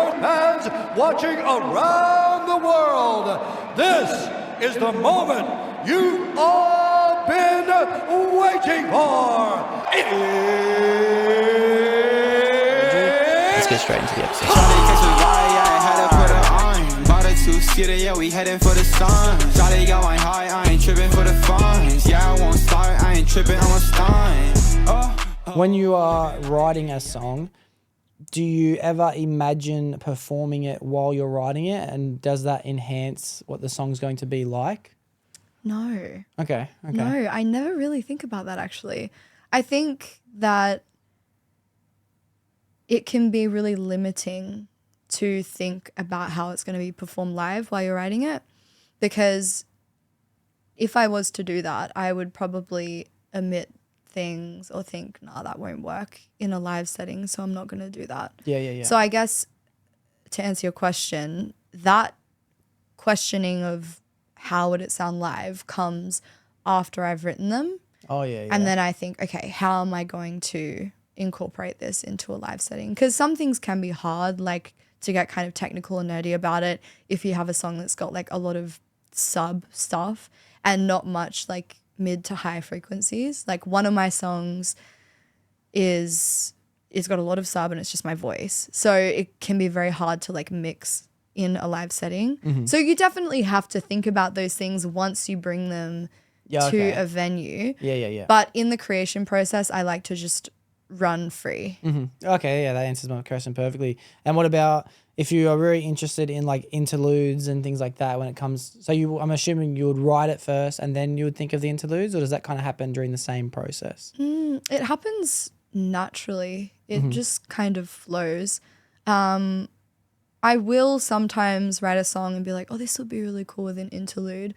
sport fans watching around the world, this is the moment you've all been waiting for. Let's get straight into the episode. Yeah, we heading for the sun. Shawty got my high, I ain't tripping for the funds. Yeah, I won't start, I ain't tripping, I'm a stun. When you are writing a song, do you ever imagine performing it while you're writing it? And does that enhance what the song's going to be like? No. Okay. No, I never really think about that actually. I think that it can be really limiting to think about how it's going to be performed live while you're writing it, because if I was to do that, I would probably omit things or think, nah, that won't work in a live setting, so I'm not going to do that. Yeah. So I guess to answer your question, that questioning of how would it sound live comes after I've written them. Oh, yeah. And then I think, okay, how am I going to incorporate this into a live setting? Because some things can be hard, like to get kind of technical and nerdy about it if you have a song that's got like a lot of sub stuff and not much like mid to high frequencies. Like one of my songs it's got a lot of sub and it's just my voice. So it can be very hard to like mix in a live setting. Mm-hmm. So you definitely have to think about those things once you bring them to a venue. Yeah. But in the creation process, I like to just run free. Mm-hmm. Okay, yeah, that answers my question perfectly. And what about if you are very interested in like interludes and things like that when it comes, I'm assuming you would write it first and then you would think of the interludes, or does that kind of happen during the same process? It happens naturally. It just kind of flows. I will sometimes write a song and be like, oh, this would be really cool with an interlude.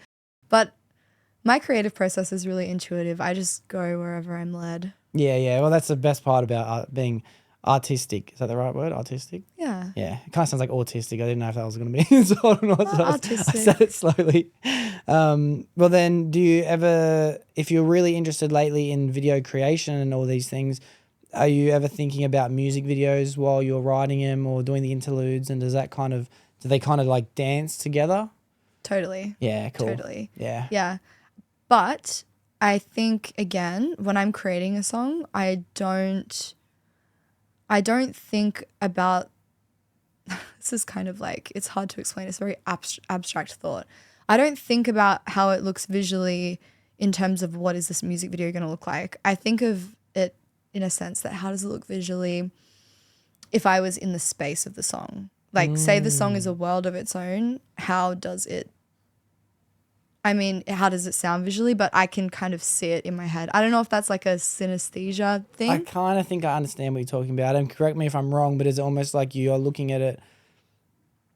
But my creative process is really intuitive. I just go wherever I'm led. Yeah. Well, that's the best part about being artistic. Is that the right word? Artistic? Yeah. Yeah. It kind of sounds like autistic. I didn't know if that was going to be insult or not. So artistic. I said it slowly. Well, then do you ever, if you're really interested lately in video creation and all these things, are you ever thinking about music videos while you're writing them or doing the interludes? And do they kind of like dance together? Totally. Yeah, cool. Totally. Yeah. Yeah. But I think, again, when I'm creating a song, I don't think about, this is kind of like, it's hard to explain. It's a very abstract thought. I don't think about how it looks visually in terms of what is this music video going to look like. I think of it in a sense that how does it look visually if I was in the space of the song? Like say the song is a world of its own, how does it sound visually? But I can kind of see it in my head. I don't know if that's like a synesthesia thing. I kind of think I understand what you're talking about. And correct me if I'm wrong, but is it almost like you are looking at it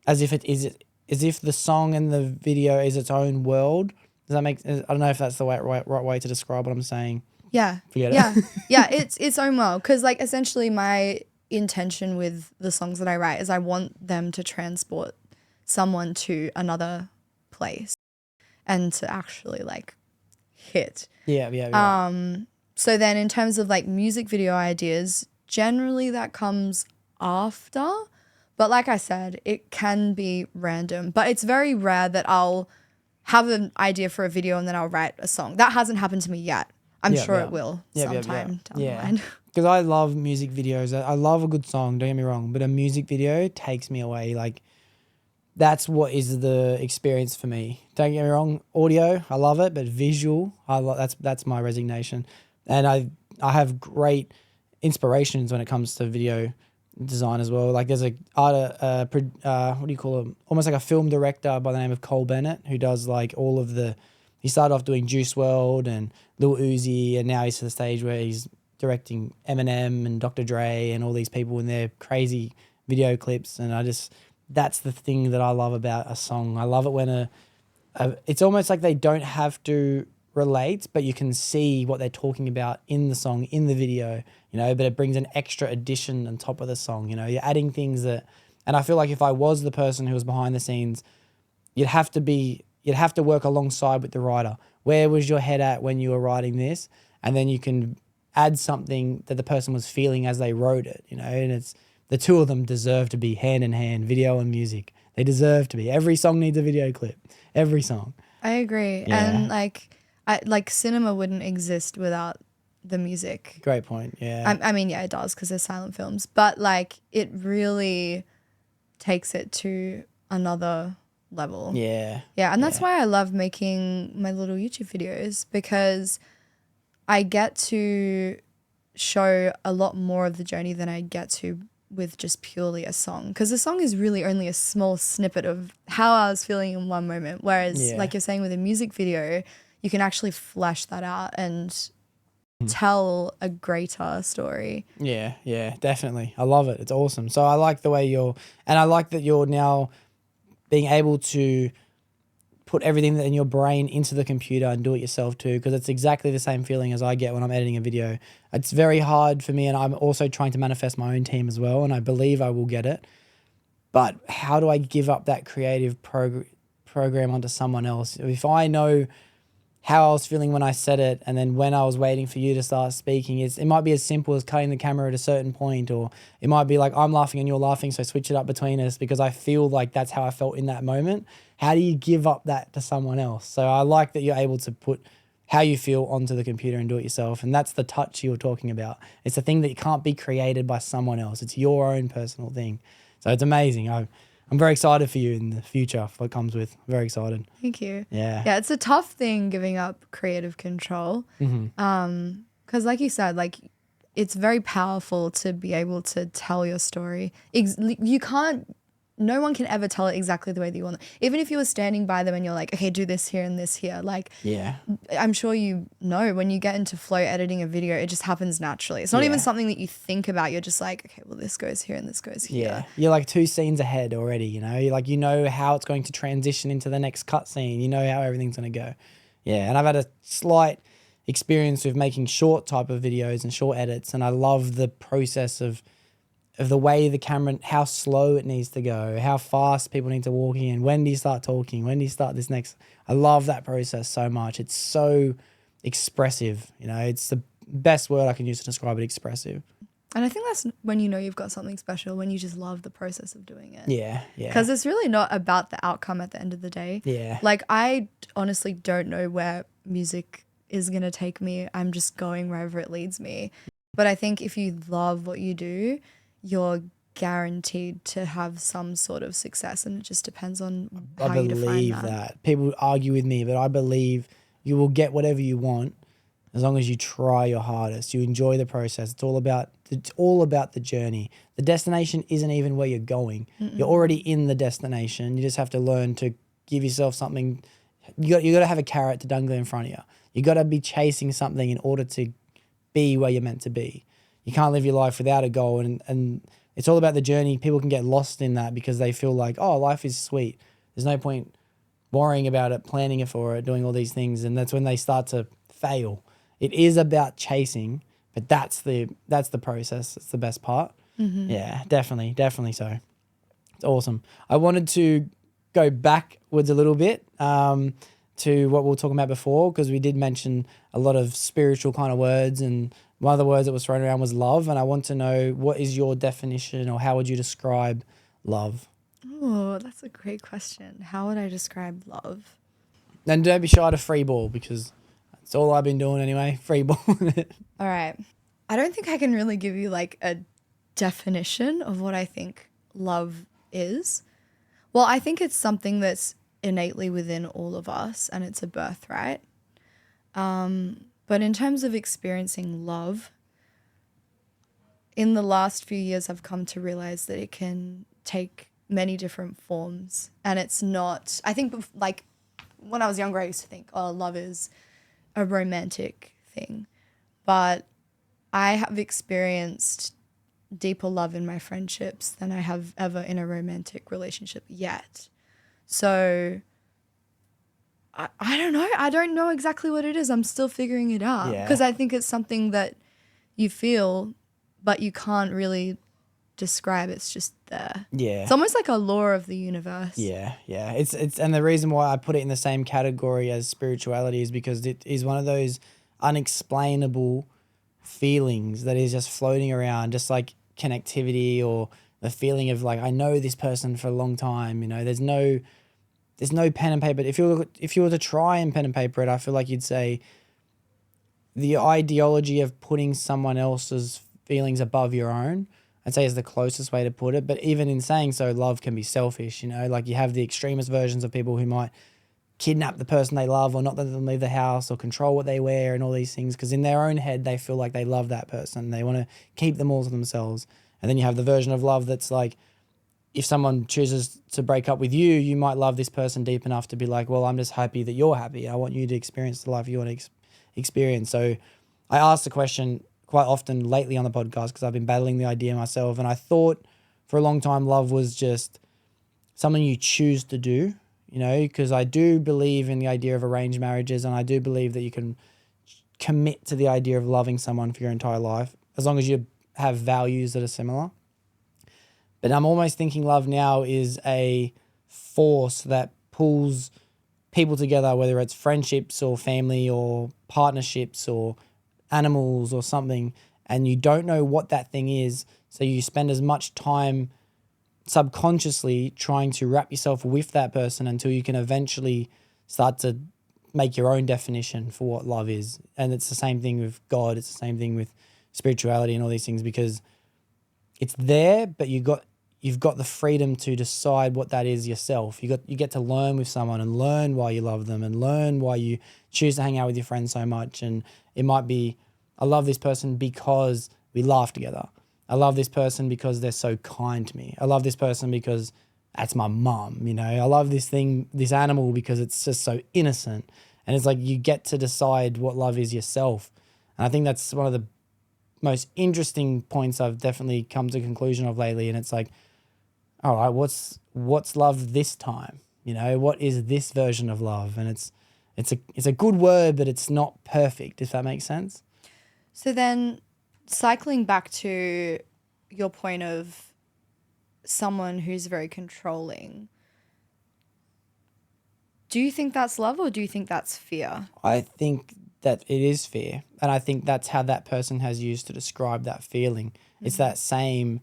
as if as if the song and the video is its own world? Does that make? I don't know if that's the right way to describe what I'm saying. Yeah. Forget it. Yeah. It's its own world. Because like essentially my intention with the songs that I write is I want them to transport someone to another place and to actually like hit. Yeah. So then in terms of like music video ideas, generally that comes after. But like I said, it can be random. But it's very rare that I'll have an idea for a video and then I'll write a song. That hasn't happened to me yet. I'm sure it will sometime down the line. Because I love music videos. I love a good song, don't get me wrong, but a music video takes me away. Like that's what is the experience for me. Don't get me wrong, audio, I love it, but visual, that's my resignation. And I have great inspirations when it comes to video design as well. Like there's what do you call him? Almost like a film director by the name of Cole Bennett who does like all of he started off doing Juice WRLD and Lil Uzi, and now he's to the stage where he's directing Eminem and Dr. Dre and all these people in their crazy video clips. And that's the thing that I love about a song. I love it when it's almost like they don't have to relate, but you can see what they're talking about in the song, in the video, but it brings an extra addition on top of the song, you're adding things and I feel like if I was the person who was behind the scenes, you'd have to work alongside with the writer. Where was your head at when you were writing this? And then you can add something that the person was feeling as they wrote it, and the two of them deserve to be hand in hand, video and music. They deserve to be. Every song needs a video clip. Every song. I agree. Yeah. And like cinema wouldn't exist without the music. Great point. Yeah. I mean, yeah, it does because they're silent films, but like it really takes it to another level. Yeah. Yeah, and that's why I love making my little YouTube videos, because I get to show a lot more of the journey than I get to with just purely a song, because the song is really only a small snippet of how I was feeling in one moment, whereas like you're saying with a music video, you can actually flesh that out and tell a greater story. Yeah, definitely. I love it. It's awesome. So I like the way and I like that you're now being able to put everything in your brain into the computer and do it yourself too, because it's exactly the same feeling as I get when I'm editing a video. It's very hard for me, and I'm also trying to manifest my own team as well, and I believe I will get it. But how do I give up that creative program onto someone else? If I know how I was feeling when I said it, and then when I was waiting for you to start speaking, it might be as simple as cutting the camera at a certain point, or it might be like I'm laughing and you're laughing, so switch it up between us because I feel like that's how I felt in that moment. How do you give up that to someone else? So I like that you're able to put how you feel onto the computer and do it yourself, and that's the touch you were talking about. It's a thing that can't be created by someone else. It's your own personal thing. So it's amazing. I'm very excited for you in the future, for what comes with. Very excited. Thank you. Yeah. Yeah, it's a tough thing giving up creative control. Because like you said, like it's very powerful to be able to tell your story. No one can ever tell it exactly the way that you want it. Even if you were standing by them and you're like, okay, do this here and this here. Like, I'm sure you know when you get into flow editing a video, it just happens naturally. It's not even something that you think about. You're just like, okay, well, this goes here and this goes here. Yeah, you're like 2 scenes ahead already, you know? You know how it's going to transition into the next cut scene. You know how everything's going to go. Yeah, and I've had a slight experience with making short type of videos and short edits, and I love the process of the way the camera, how slow it needs to go, how fast people need to walk in, when do you start talking, when do you start this next. I love that process so much. It's so expressive, you know, it's the best word I can use to describe it, expressive. And I think that's when you know you've got something special, when you just love the process of doing it. Yeah. Because it's really not about the outcome at the end of the day. Yeah. Like I honestly don't know where music is going to take me. I'm just going wherever it leads me. But I think if you love what you do, you're guaranteed to have some sort of success, and it just depends on how you define that. I believe that. People argue with me, but I believe you will get whatever you want as long as you try your hardest. You enjoy the process. It's all about the journey. The destination isn't even where you're going. You're already in the destination. You just have to learn to give yourself something. You got to have a carrot to dangle in front of you. You got to be chasing something in order to be where you're meant to be. You can't live your life without a goal, and it's all about the journey. People can get lost in that because they feel like, oh, life is sweet. There's no point worrying about it, planning for it, doing all these things, and that's when they start to fail. It is about chasing, but that's the process. It's the best part. Yeah, definitely so. It's awesome. I wanted to go backwards a little bit to what we were talking about before, because we did mention a lot of spiritual kind of words, and one of the words that was thrown around was love, and I want to know, what is your definition, or how would you describe love? Oh, that's a great question. How would I describe love? And don't be shy to free ball, because that's all I've been doing anyway, free ball. All right. I don't think I can really give you like a definition of what I think love is. Well, I think it's something that's innately within all of us, and it's a birthright. But in terms of experiencing love, in the last few years, I've come to realize that it can take many different forms. And it's not, I think like when I was younger, I used to think, oh, love is a romantic thing. But I have experienced deeper love in my friendships than I have ever in a romantic relationship yet. So I don't know. I don't know exactly what it is. I'm still figuring it out, because I think it's something that you feel, but you can't really describe. It's just there. Yeah. It's almost like a law of the universe. Yeah. It's and the reason why I put it in the same category as spirituality is because it is one of those unexplainable feelings that is just floating around, just like connectivity or the feeling of like, I know this person for a long time, you know, there's no pen and paper. If you were to try and pen and paper it, I feel like you'd say the ideology of putting someone else's feelings above your own, I'd say is the closest way to put it. But even in saying so, love can be selfish, you know, like you have the extremist versions of people who might kidnap the person they love or not let them leave the house or control what they wear and all these things because in their own head they feel like they love that person. They want to keep them all to themselves. And then you have the version of love that's like, if someone chooses to break up with you, you might love this person deep enough to be like, well, I'm just happy that you're happy. I want you to experience the life you want to experience. So I asked the question quite often lately on the podcast because I've been battling the idea myself. And I thought for a long time love was just something you choose to do, you know, because I do believe in the idea of arranged marriages and I do believe that you can commit to the idea of loving someone for your entire life as long as you have values that are similar. But I'm almost thinking love now is a force that pulls people together, whether it's friendships or family or partnerships or animals or something, and you don't know what that thing is. So you spend as much time subconsciously trying to wrap yourself with that person until you can eventually start to make your own definition for what love is. And it's the same thing with God. It's the same thing with spirituality and all these things because it's there, but you've got the freedom to decide what that is yourself. You get to learn with someone and learn why you love them and learn why you choose to hang out with your friends so much. And it might be, I love this person because we laugh together. I love this person because they're so kind to me. I love this person because that's my mum, you know. I love this animal because it's just so innocent. And it's like you get to decide what love is yourself. And I think that's one of the most interesting points I've definitely come to a conclusion of lately. And it's like, all right, what's love this time? You know, what is this version of love? And it's a good word, but it's not perfect, if that makes sense. So then cycling back to your point of someone who's very controlling, do you think that's love or do you think that's fear? I think that it is fear. And I think that's how that person has used to describe that feeling. Mm-hmm. It's that same,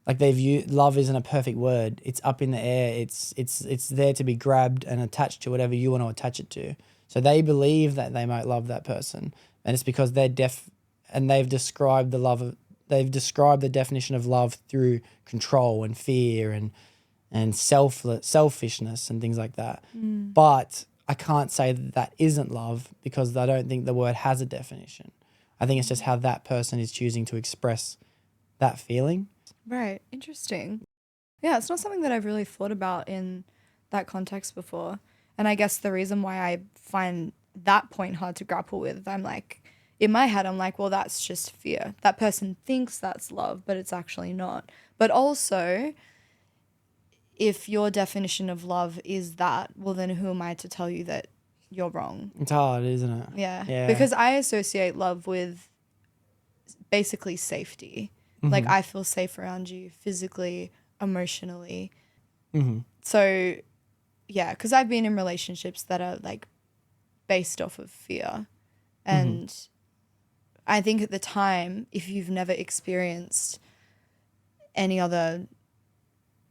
like they've used, love isn't a perfect word. It's up in the air. It's there to be grabbed and attached to whatever you want to attach it to. So they believe that they might love that person. And it's because they're deaf and they've described the definition of love through control and fear and selfishness and things like that. Mm. But I can't say that isn't love because I don't think the word has a definition. I think it's just how that person is choosing to express that feeling. Right. Interesting. Yeah, it's not something that I've really thought about in that context before. And I guess the reason why I find that point hard to grapple with, I'm like, in my head, I'm like, well, that's just fear. That person thinks that's love, but it's actually not. But also, if your definition of love is that, well, then who am I to tell you that you're wrong? It's hard, isn't it? Yeah. Because I associate love with basically safety. Mm-hmm. Like, I feel safe around you physically, emotionally. Mm-hmm. So, yeah, because I've been in relationships that are, like, based off of fear. And I think at the time, if you've never experienced any other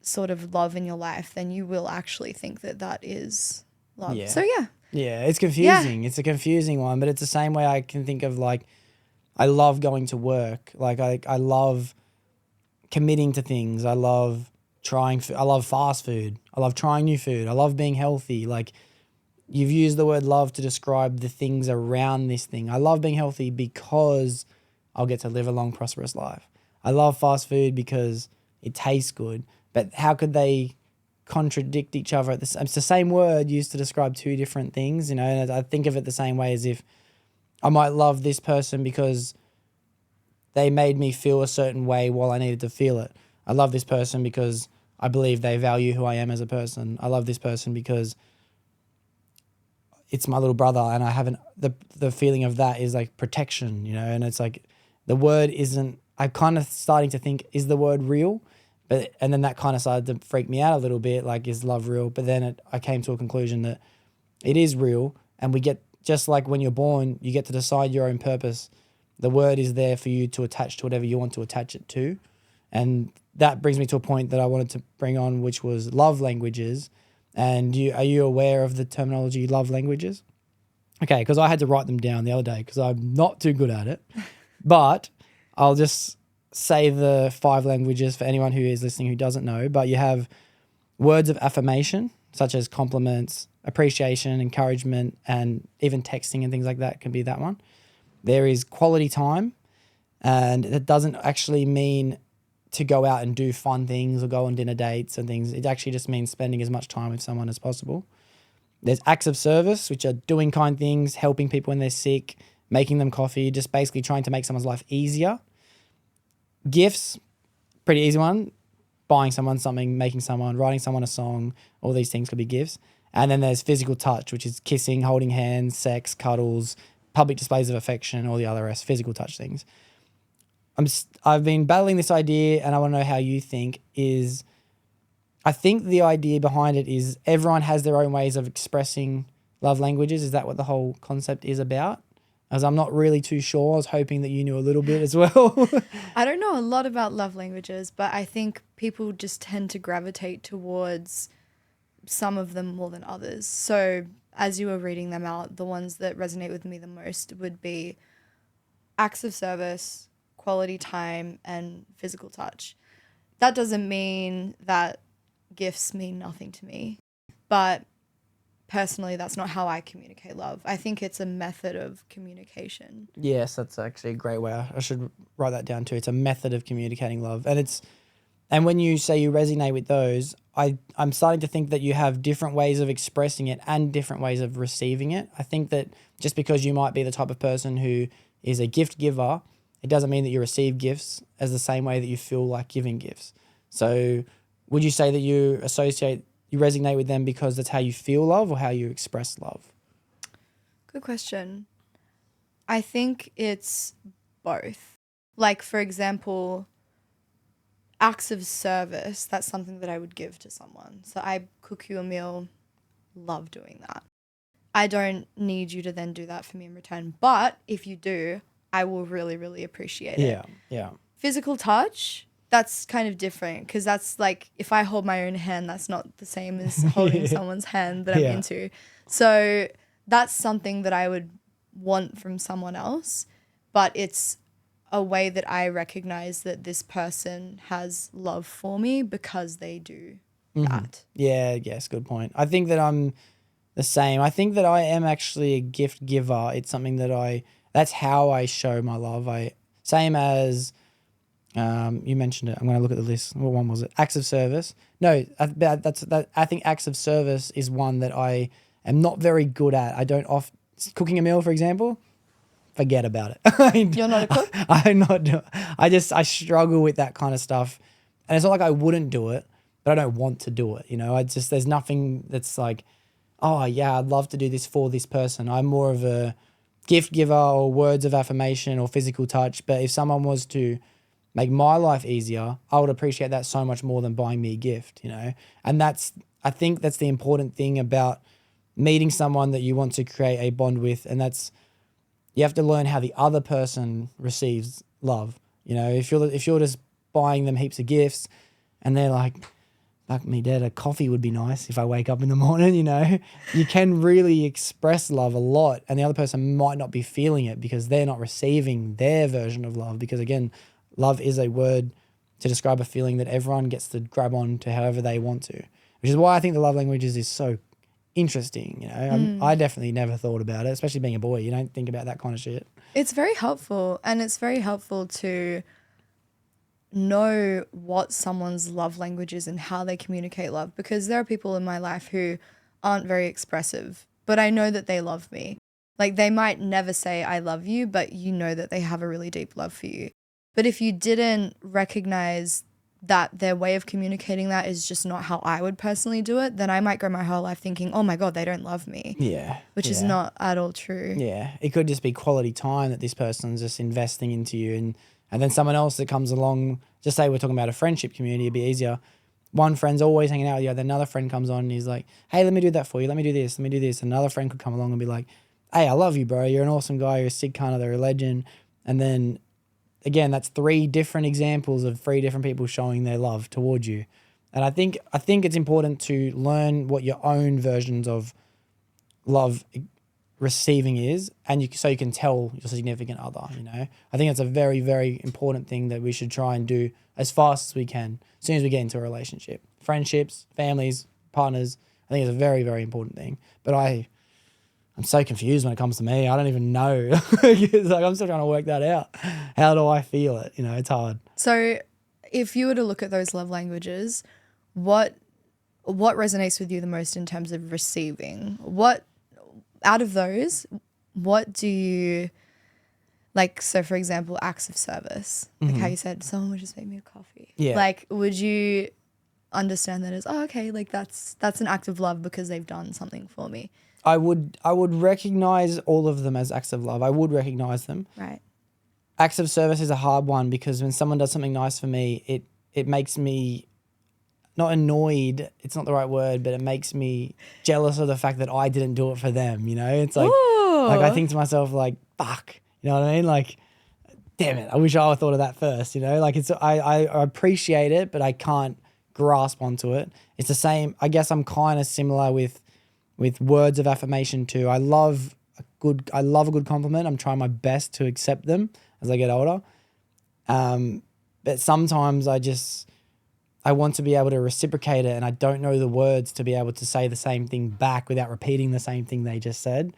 sort of love in your life, then you will actually think that that is love. Yeah. So, yeah. Yeah, it's confusing. Yeah. It's a confusing one, but it's the same way I can think of, like, I love going to work. Like, I love committing to things. I love I love fast food. I love trying new food. I love being healthy. Like, you've used the word love to describe the things around this thing. I love being healthy because I'll get to live a long, prosperous life. I love fast food because it tastes good. But how could they contradict each other? It's the same word used to describe two different things, you know, and I think of it the same way as if I might love this person because they made me feel a certain way while I needed to feel it. I love this person because I believe they value who I am as a person. I love this person because it's my little brother and I haven't, the feeling of that is like protection, you know, and it's like the word isn't, I'm kind of starting to think, is the word real? And then that kind of started to freak me out a little bit, like, is love real? But then I came to a conclusion that it is real, and we get, just like when you're born, you get to decide your own purpose. The word is there for you to attach to whatever you want to attach it to. And that brings me to a point that I wanted to bring on, which was love languages. And are you aware of the terminology love languages? Okay, because I had to write them down the other day because I'm not too good at it. But I'll just say the 5 languages for anyone who is listening who doesn't know. But you have words of affirmation, such as compliments, appreciation, encouragement, and even texting and things like that can be that one. There is quality time, and that doesn't actually mean to go out and do fun things or go on dinner dates and things. It actually just means spending as much time with someone as possible. There's acts of service, which are doing kind things, helping people when they're sick, making them coffee, just basically trying to make someone's life easier. Gifts, pretty easy one. Buying someone something, making someone, writing someone a song, all these things could be gifts. And then there's physical touch, which is kissing, holding hands, sex, cuddles, public displays of affection, all the other rest, physical touch things. I've been battling this idea, and I want to know how you think is... I think the idea behind it is everyone has their own ways of expressing love languages. Is that what the whole concept is about? As I'm not really too sure. I was hoping that you knew a little bit as well. I don't know a lot about love languages, but I think people just tend to gravitate towards some of them more than others. So as you were reading them out, the ones that resonate with me the most would be acts of service, quality time, and physical touch. That doesn't mean that gifts mean nothing to me, but personally, that's not how I communicate love. I think it's a method of communication. Yes, that's actually a great way. I should write that down too. It's a method of communicating love. And when you say you resonate with those, I'm starting to think that you have different ways of expressing it and different ways of receiving it. I think that just because you might be the type of person who is a gift giver, it doesn't mean that you receive gifts as the same way that you feel like giving gifts. So would you say that you resonate with them because that's how you feel love or how you express love? Good question. I think it's both. Like, for example, acts of service, that's something that I would give to someone. So I cook you a meal, love doing that. I don't need you to then do that for me in return. But if you do, I will really, really appreciate it. Yeah. Physical touch, that's kind of different because that's like if I hold my own hand, that's not the same as holding someone's hand that I'm into. So that's something that I would want from someone else, but it's a way that I recognize that this person has love for me because they do that. Yeah, yes, good point. I think that I'm the same. I think that I am actually a gift giver. It's something that that's how I show my love. Same as... you mentioned it. I'm going to look at the list. What one was it? Acts of service. No, I think acts of service is one that I am not very good at. I don't cooking a meal, for example. Forget about it. You're not a cook? I'm not. I struggle with that kind of stuff, and it's not like I wouldn't do it, but I don't want to do it. You know, there's nothing that's like, oh yeah, I'd love to do this for this person. I'm more of a gift giver or words of affirmation or physical touch. But if someone was to make my life easier, I would appreciate that so much more than buying me a gift, you know? And I think that's the important thing about meeting someone that you want to create a bond with. And you have to learn how the other person receives love. You know, if you're just buying them heaps of gifts and they're like, fuck me dead, a coffee would be nice if I wake up in the morning, you know? You can really express love a lot and the other person might not be feeling it because they're not receiving their version of love. Because again, love is a word to describe a feeling that everyone gets to grab on to however they want to, which is why I think the love languages is so interesting. You know, I definitely never thought about it, especially being a boy. You don't think about that kind of shit. It's very helpful, and it's very helpful to know what someone's love language is and how they communicate love, because there are people in my life who aren't very expressive, but I know that they love me. Like, they might never say I love you, but you know that they have a really deep love for you. But if you didn't recognize that their way of communicating that is just not how I would personally do it, then I might go my whole life thinking, oh my God, they don't love me. Yeah. Which is not at all true. Yeah. It could just be quality time that this person's just investing into you. And then someone else that comes along, just say we're talking about a friendship community, it'd be easier. One friend's always hanging out with you, then another friend comes on and he's like, hey, let me do that for you. Let me do this. Let me do this. Another friend could come along and be like, hey, I love you, bro. You're an awesome guy. You're a sick cunt. You're a legend. And then again, that's 3 different examples of 3 different people showing their love towards you. And I think it's important to learn what your own versions of love receiving is, and so you can tell your significant other, you know. I think it's a very, very important thing that we should try and do as fast as we can, as soon as we get into a relationship. Friendships, families, partners, I think it's a very, very important thing. But I'm so confused when it comes to me. I don't even know. It's like I'm still trying to work that out. How do I feel it? You know, it's hard. So if you were to look at those love languages, what resonates with you the most in terms of receiving? What out of those, what do you like? So for example, acts of service, like how you said, someone would just make me a coffee. Yeah. Like, would you understand that as, oh, okay, like that's an act of love because they've done something for me? I would recognize all of them as acts of love. I would recognize them. Right. Acts of service is a hard one because when someone does something nice for me, it makes me not annoyed. It's not the right word, but it makes me jealous of the fact that I didn't do it for them. You know, it's like I think to myself like, fuck, you know what I mean? Like, damn it, I wish I thought of that first. You know, like I appreciate it, but I can't grasp onto it. It's the same. I guess I'm kind of similar with words of affirmation too. I love a good compliment. I'm trying my best to accept them as I get older. But sometimes I want to be able to reciprocate it, and I don't know the words to be able to say the same thing back without repeating the same thing they just said.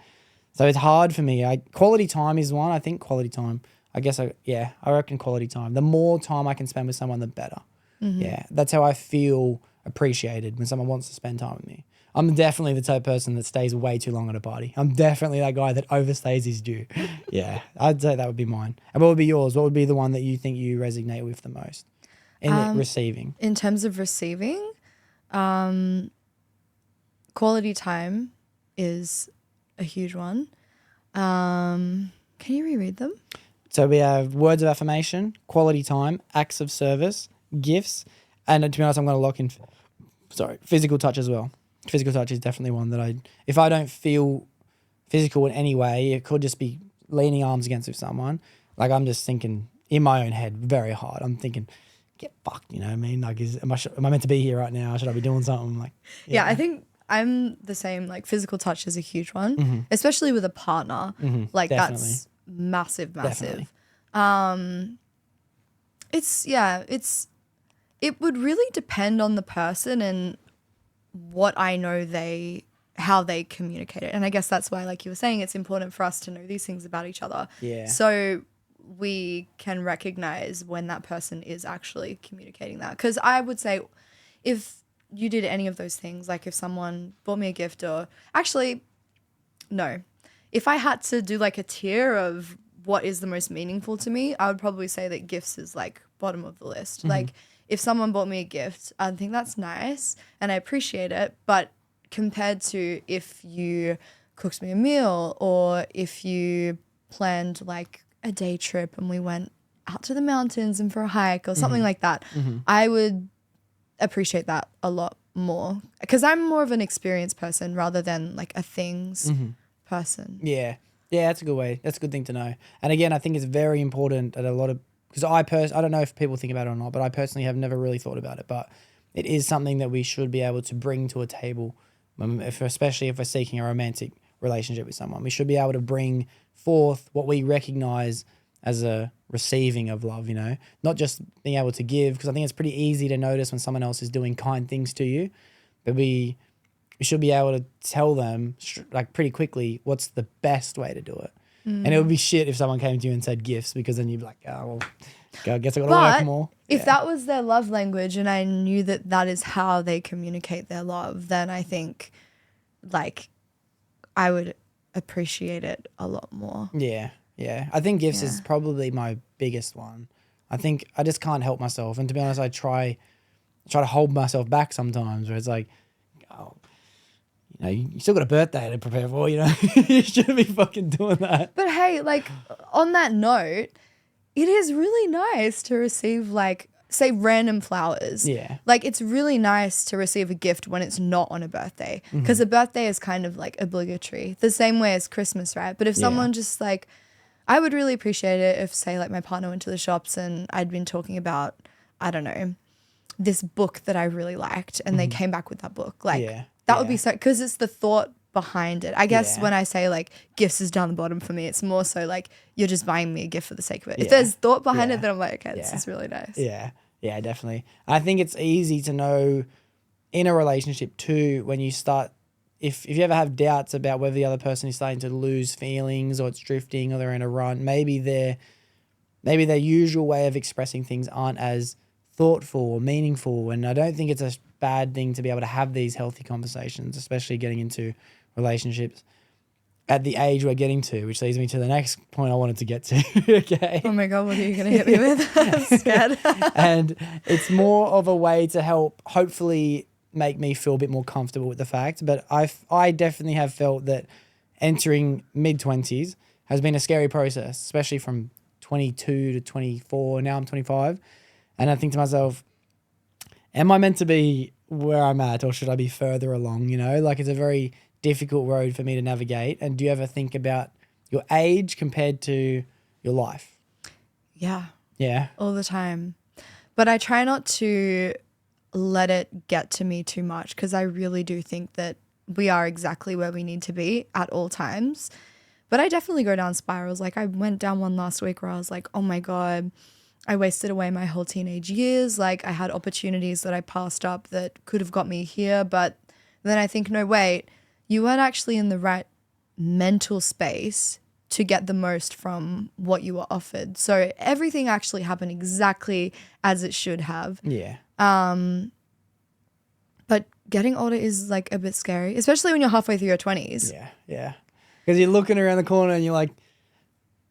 So it's hard for me. Quality time is one. I think quality time. I reckon quality time. The more time I can spend with someone, the better. Mm-hmm. Yeah, that's how I feel appreciated when someone wants to spend time with me. I'm definitely the type of person that stays way too long at a party. I'm definitely that guy that overstays his due. Yeah, I'd say that would be mine. And what would be yours? What would be the one that you think you resonate with the most in receiving? In terms of receiving, quality time is a huge one. Can you reread them? So we have words of affirmation, quality time, acts of service, gifts, and to be honest, I'm going to lock in, physical touch as well. Physical touch is definitely one that if I don't feel physical in any way, it could just be leaning arms against with someone. Like I'm just thinking in my own head very hard. I'm thinking, get fucked, you know what I mean? Like, am I meant to be here right now? Should I be doing something? Like, yeah, I think I'm the same. Like physical touch is a huge one, especially with a partner. Like definitely. That's massive. Definitely. It would really depend on the person and what I know how they communicate it. And I guess that's why, like you were saying, it's important for us to know these things about each other. Yeah. So we can recognize when that person is actually communicating that. Because I would say if you did any of those things, like if someone bought me a gift if I had to do like a tier of what is the most meaningful to me, I would probably say that gifts is like bottom of the list. Like if someone bought me a gift, I think that's nice and I appreciate it. But compared to if you cooked me a meal or if you planned like a day trip and we went out to the mountains and for a hike or something like that, I would appreciate that a lot more because I'm more of an experienced person rather than like a things person. Yeah. Yeah, that's a good way. That's a good thing to know. And again, I think it's very important that because I don't know if people think about it or not, but I personally have never really thought about it. But it is something that we should be able to bring to a table, especially if we're seeking a romantic relationship with someone. We should be able to bring forth what we recognize as a receiving of love, you know, not just being able to give, because I think it's pretty easy to notice when someone else is doing kind things to you, but we should be able to tell them like pretty quickly what's the best way to do it. And it would be shit if someone came to you and said gifts, because then you'd be like, oh, well, I guess I got to work more. If that was their love language and I knew that that is how they communicate their love, then I think like I would appreciate it a lot more. Yeah. Yeah. I think gifts is probably my biggest one. I think I just can't help myself. And to be honest, I try to hold myself back sometimes where it's like, oh, you know, you still got a birthday to prepare for, you know, you shouldn't be fucking doing that. But hey, like on that note, it is really nice to receive like, say, random flowers. Yeah. Like it's really nice to receive a gift when it's not on a birthday, because a birthday is kind of like obligatory, the same way as Christmas, right? But if someone just like, I would really appreciate it if, say, like my partner went to the shops and I'd been talking about, I don't know, this book that I really liked and they came back with that book. Like that would be so, because it's the thought behind it. I guess when I say like gifts is down the bottom for me, it's more so like you're just buying me a gift for the sake of it. If there's thought behind it, then I'm like, okay, this is really nice. Yeah. Yeah, definitely. I think it's easy to know in a relationship too when you start, if you ever have doubts about whether the other person is starting to lose feelings or it's drifting or they're in a run, maybe their usual way of expressing things aren't as thoughtful or meaningful. And I don't think it's a bad thing to be able to have these healthy conversations, especially getting into relationships at the age we're getting to, which leads me to the next point I wanted to get to. Okay. Oh my God, what are you going to hit me with? I'm scared. And it's more of a way to help hopefully make me feel a bit more comfortable with the fact. But I definitely have felt that entering mid-20s has been a scary process, especially from 22 to 24. Now I'm 25. And I think to myself, am I meant to be where I'm at or should I be further along? You know, like it's a very difficult road for me to navigate. And do you ever think about your age compared to your life? Yeah. Yeah. All the time. But I try not to let it get to me too much because I really do think that we are exactly where we need to be at all times. But I definitely go down spirals. Like I went down one last week where I was like, oh my God, I wasted away my whole teenage years. Like I had opportunities that I passed up that could have got me here. But then I think, no, wait, you weren't actually in the right mental space to get the most from what you were offered. So everything actually happened exactly as it should have. Yeah. But getting older is like a bit scary, especially when you're halfway through your 20s. Yeah. Yeah. Because you're looking around the corner and you're like,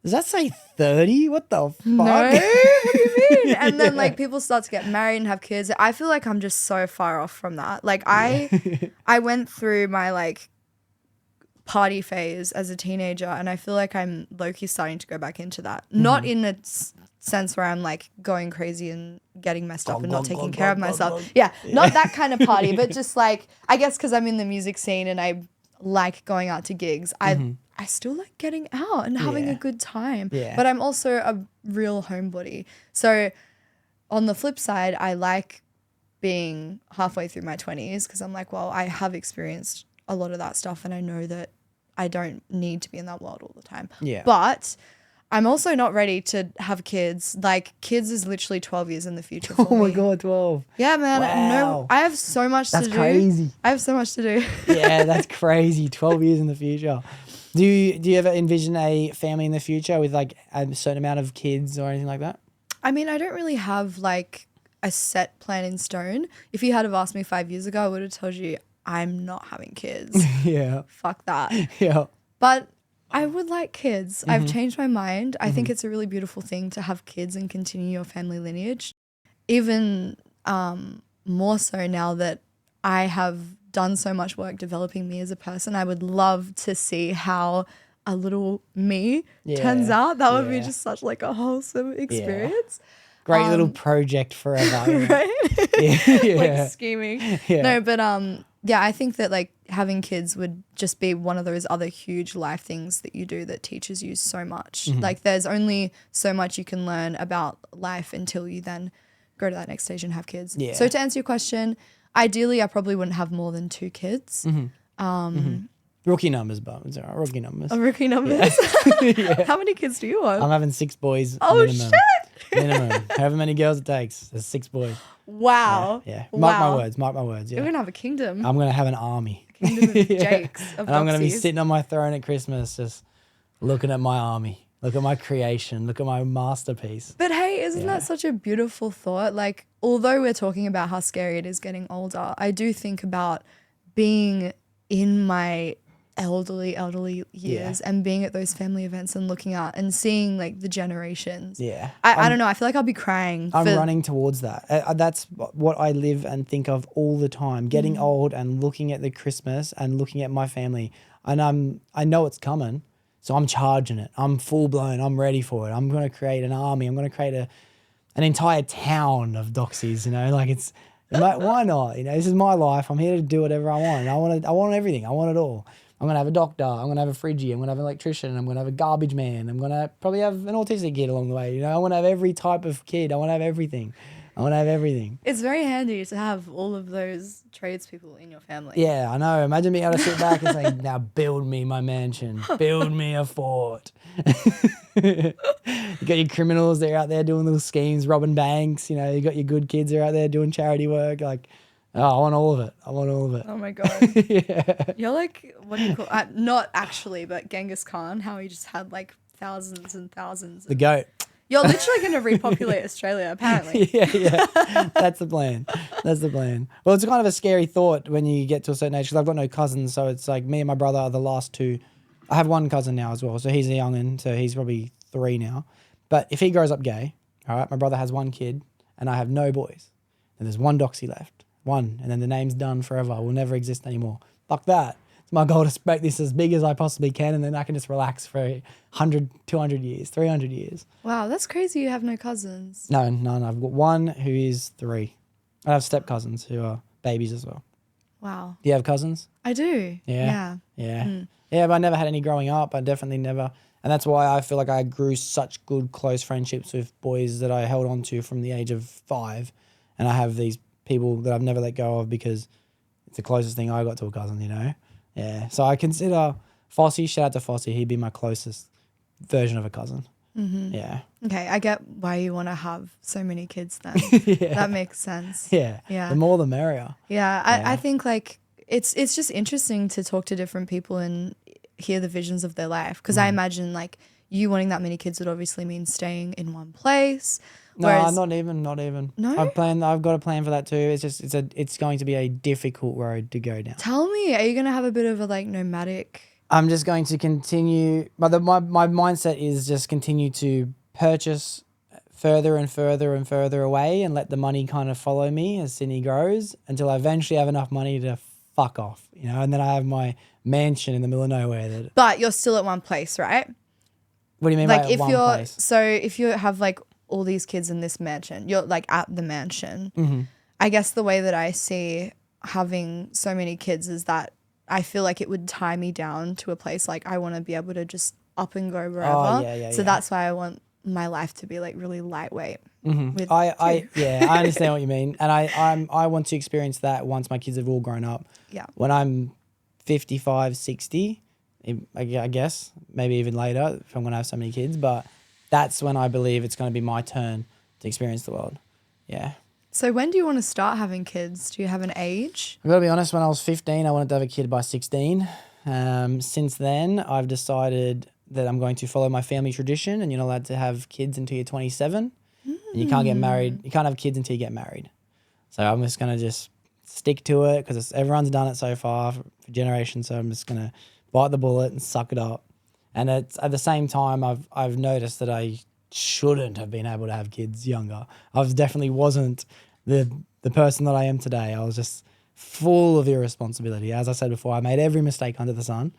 does that say 30? What the fuck? No, what do you mean? And then like people start to get married and have kids. I feel like I'm just so far off from that. Like I went through my like party phase as a teenager and I feel like I'm low-key starting to go back into that. Not in a sense where I'm like going crazy and getting messed up and not taking care of myself. Yeah, not that kind of party, but just like, I guess because I'm in the music scene and I like going out to gigs. I still like getting out and having a good time. Yeah. But I'm also a real homebody. So on the flip side, I like being halfway through my 20s because I'm like, well, I have experienced a lot of that stuff and I know that I don't need to be in that world all the time. Yeah. But I'm also not ready to have kids. Like kids is literally 12 years in the future for me. Oh my God, 12. Yeah, man. Wow. No, I have so much to do. That's crazy. I have so much to do. Yeah, that's crazy. 12 years in the future. Do you ever envision a family in the future with like a certain amount of kids or anything like that? I mean, I don't really have like a set plan in stone. If you had have asked me 5 years ago, I would have told you I'm not having kids. Yeah. Fuck that. Yeah. But I would like kids. I've changed my mind. I think it's a really beautiful thing to have kids and continue your family lineage. Even more so now that I have done so much work developing me as a person, I would love to see how a little me turns out. That would be just such like a wholesome experience. Great little project forever. You know? Right? Yeah. Like scheming. Yeah. No, but yeah, I think that like having kids would just be one of those other huge life things that you do that teaches you so much. Like there's only so much you can learn about life until you then go to that next stage and have kids. Yeah. So to answer your question, ideally I probably wouldn't have more than 2 kids. Rookie numbers, but it's all right. Rookie numbers. Rookie numbers. How many kids do you want? I'm having 6 boys. Oh, minimum. shit. Minimum. However many girls it takes. There's 6 boys. Wow. Yeah. Wow. Mark my words. Yeah. You're going to have a kingdom. I'm going to have an army. Kingdom of Jakes. Of And I'm going to be Doxies. sitting on my throne at Christmas just looking at my army. Look at my creation. Look at my masterpiece. But hey, isn't that such a beautiful thought? Like, although we're talking about how scary it is getting older, I do think about being in my elderly years and being at those family events and looking out and seeing like the generations. Yeah. I don't know. I feel like I'll be crying. I'm running towards that. That's what I live and think of all the time. Getting old and looking at the Christmas and looking at my family. And I know it's coming, so I'm charging it. I'm full blown. I'm ready for it. I'm going to create an army. I'm going to create an entire town of Doxies. You know, like it's like, why not? You know, this is my life. I'm here to do whatever I want. I want everything. I want it all. I'm going to have a doctor. I'm going to have a fridgie. I'm going to have an electrician. I'm going to have a garbage man. I'm going to probably have an autistic kid along the way. You know, I want to have every type of kid. I want to have everything. I want to have everything. It's very handy to have all of those tradespeople in your family. Yeah, I know. Imagine being able to sit back and say, now build me my mansion. Build me a fort. You got your criminals, they're out there doing little schemes, robbing banks. You know, you got your good kids that are out there doing charity work. Like, oh, I want all of it. I want all of it. Oh my God. Yeah. You're like, what do you call not actually, but Genghis Khan, how he just had like thousands and thousands. The goat. You're literally going to repopulate Australia, apparently. Yeah. That's the plan. That's the plan. Well, it's kind of a scary thought when you get to a certain age because I've got no cousins. So it's like me and my brother are the last two. I have one cousin now as well. So he's a young'un. So he's probably 3 now. But if he grows up gay, all right, my brother has 1 kid and I have no boys. And there's 1 doxy left. 1. And then the name's done forever. Will never exist anymore. Fuck that. It's my goal to make this as big as I possibly can and then I can just relax for 100, 200 years, 300 years. Wow, that's crazy you have no cousins. No, none. I've got 1 who is 3. I have step cousins who are babies as well. Wow. Do you have cousins? I do. Yeah. Yeah, but I never had any growing up. I definitely never. And that's why I feel like I grew such good, close friendships with boys that I held on to from the age of 5. And I have these people that I've never let go of because it's the closest thing I got to a cousin, you know? Yeah. So I consider Fossey, shout out to Fossey, he'd be my closest version of a cousin. Mm-hmm. Yeah. Okay, I get why you want to have so many kids then. Yeah. That makes sense. Yeah. Yeah. The more the merrier. Yeah, I think like it's just interesting to talk to different people and hear the visions of their life because I imagine like you wanting that many kids would obviously mean staying in one place. No, not even. No? I've got a plan for that too. It's just it's going to be a difficult road to go down. Tell me, are you gonna have a bit of a like nomadic? I'm just going to continue, but my mindset is just continue to purchase further and further and further away and let the money kind of follow me as Sydney grows until I eventually have enough money to fuck off, you know, and then I have my mansion in the middle of nowhere. But you're still at one place, right? What do you mean Like by if one you're place? so if you have like all these kids in this mansion, you're like at the mansion. Mm-hmm. I guess the way that I see having so many kids is that I feel like it would tie me down to a place like I want to be able to just up and go wherever. So that's why I want my life to be like really lightweight. Mm-hmm. I understand what you mean, and I want to experience that once my kids have all grown up. Yeah. When I'm 55, 60, I guess maybe even later if I'm gonna have so many kids, but that's when I believe it's going to be my turn to experience the world. Yeah. So when do you want to start having kids? Do you have an age? I've got to be honest, when I was 15, I wanted to have a kid by 16. Since then, I've decided that I'm going to follow my family tradition and you're not allowed to have kids until you're 27. And you can't get married. You can't have kids until you get married. So I'm just going to just stick to it because everyone's done it so far for generations. So I'm just going to bite the bullet and suck it up. And it's at the same time, I've noticed that I shouldn't have been able to have kids younger. I definitely wasn't the person that I am today. I was just full of irresponsibility. As I said before, I made every mistake under the sun.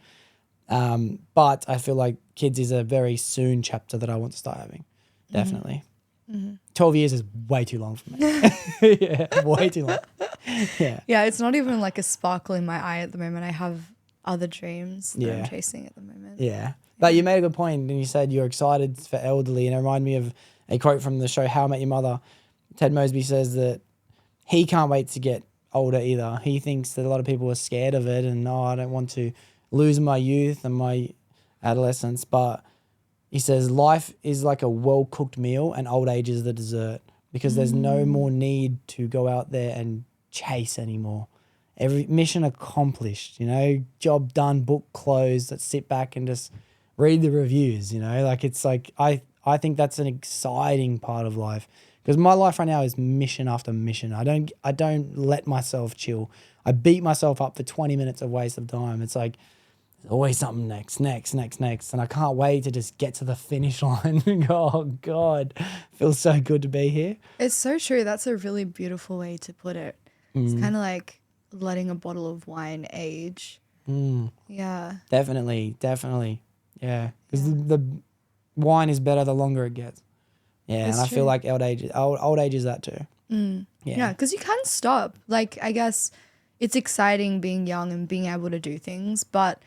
But I feel like kids is a very soon chapter that I want to start having. Definitely. Mm-hmm. 12 years is way too long for me. Yeah, way too long. Yeah. Yeah, it's not even like a sparkle in my eye at the moment. I have other dreams that I'm chasing at the moment. Yeah. But you made a good point and you said you're excited for elderly, and it reminded me of a quote from the show How I Met Your Mother. Ted Mosby says that he can't wait to get older either. He thinks that a lot of people are scared of it and, I don't want to lose my youth and my adolescence. But he says life is like a well-cooked meal and old age is the dessert because there's no more need to go out there and chase anymore. Every mission accomplished, you know, job done, book closed. Let's sit back and just read the reviews, you know, like it's like I think that's an exciting part of life because my life right now is mission after mission. I don't let myself chill. I beat myself up for 20 minutes of waste of time. It's like there's always something next. And I can't wait to just get to the finish line and go, oh God, feels so good to be here. It's so true. That's a really beautiful way to put it. It's kind of like letting a bottle of wine age. Yeah. Definitely. Yeah. Because the wine is better the longer it gets. Yeah. That's and I true. feel like old age is that too. Yeah, because you can't stop. Like, I guess it's exciting being young and being able to do things, but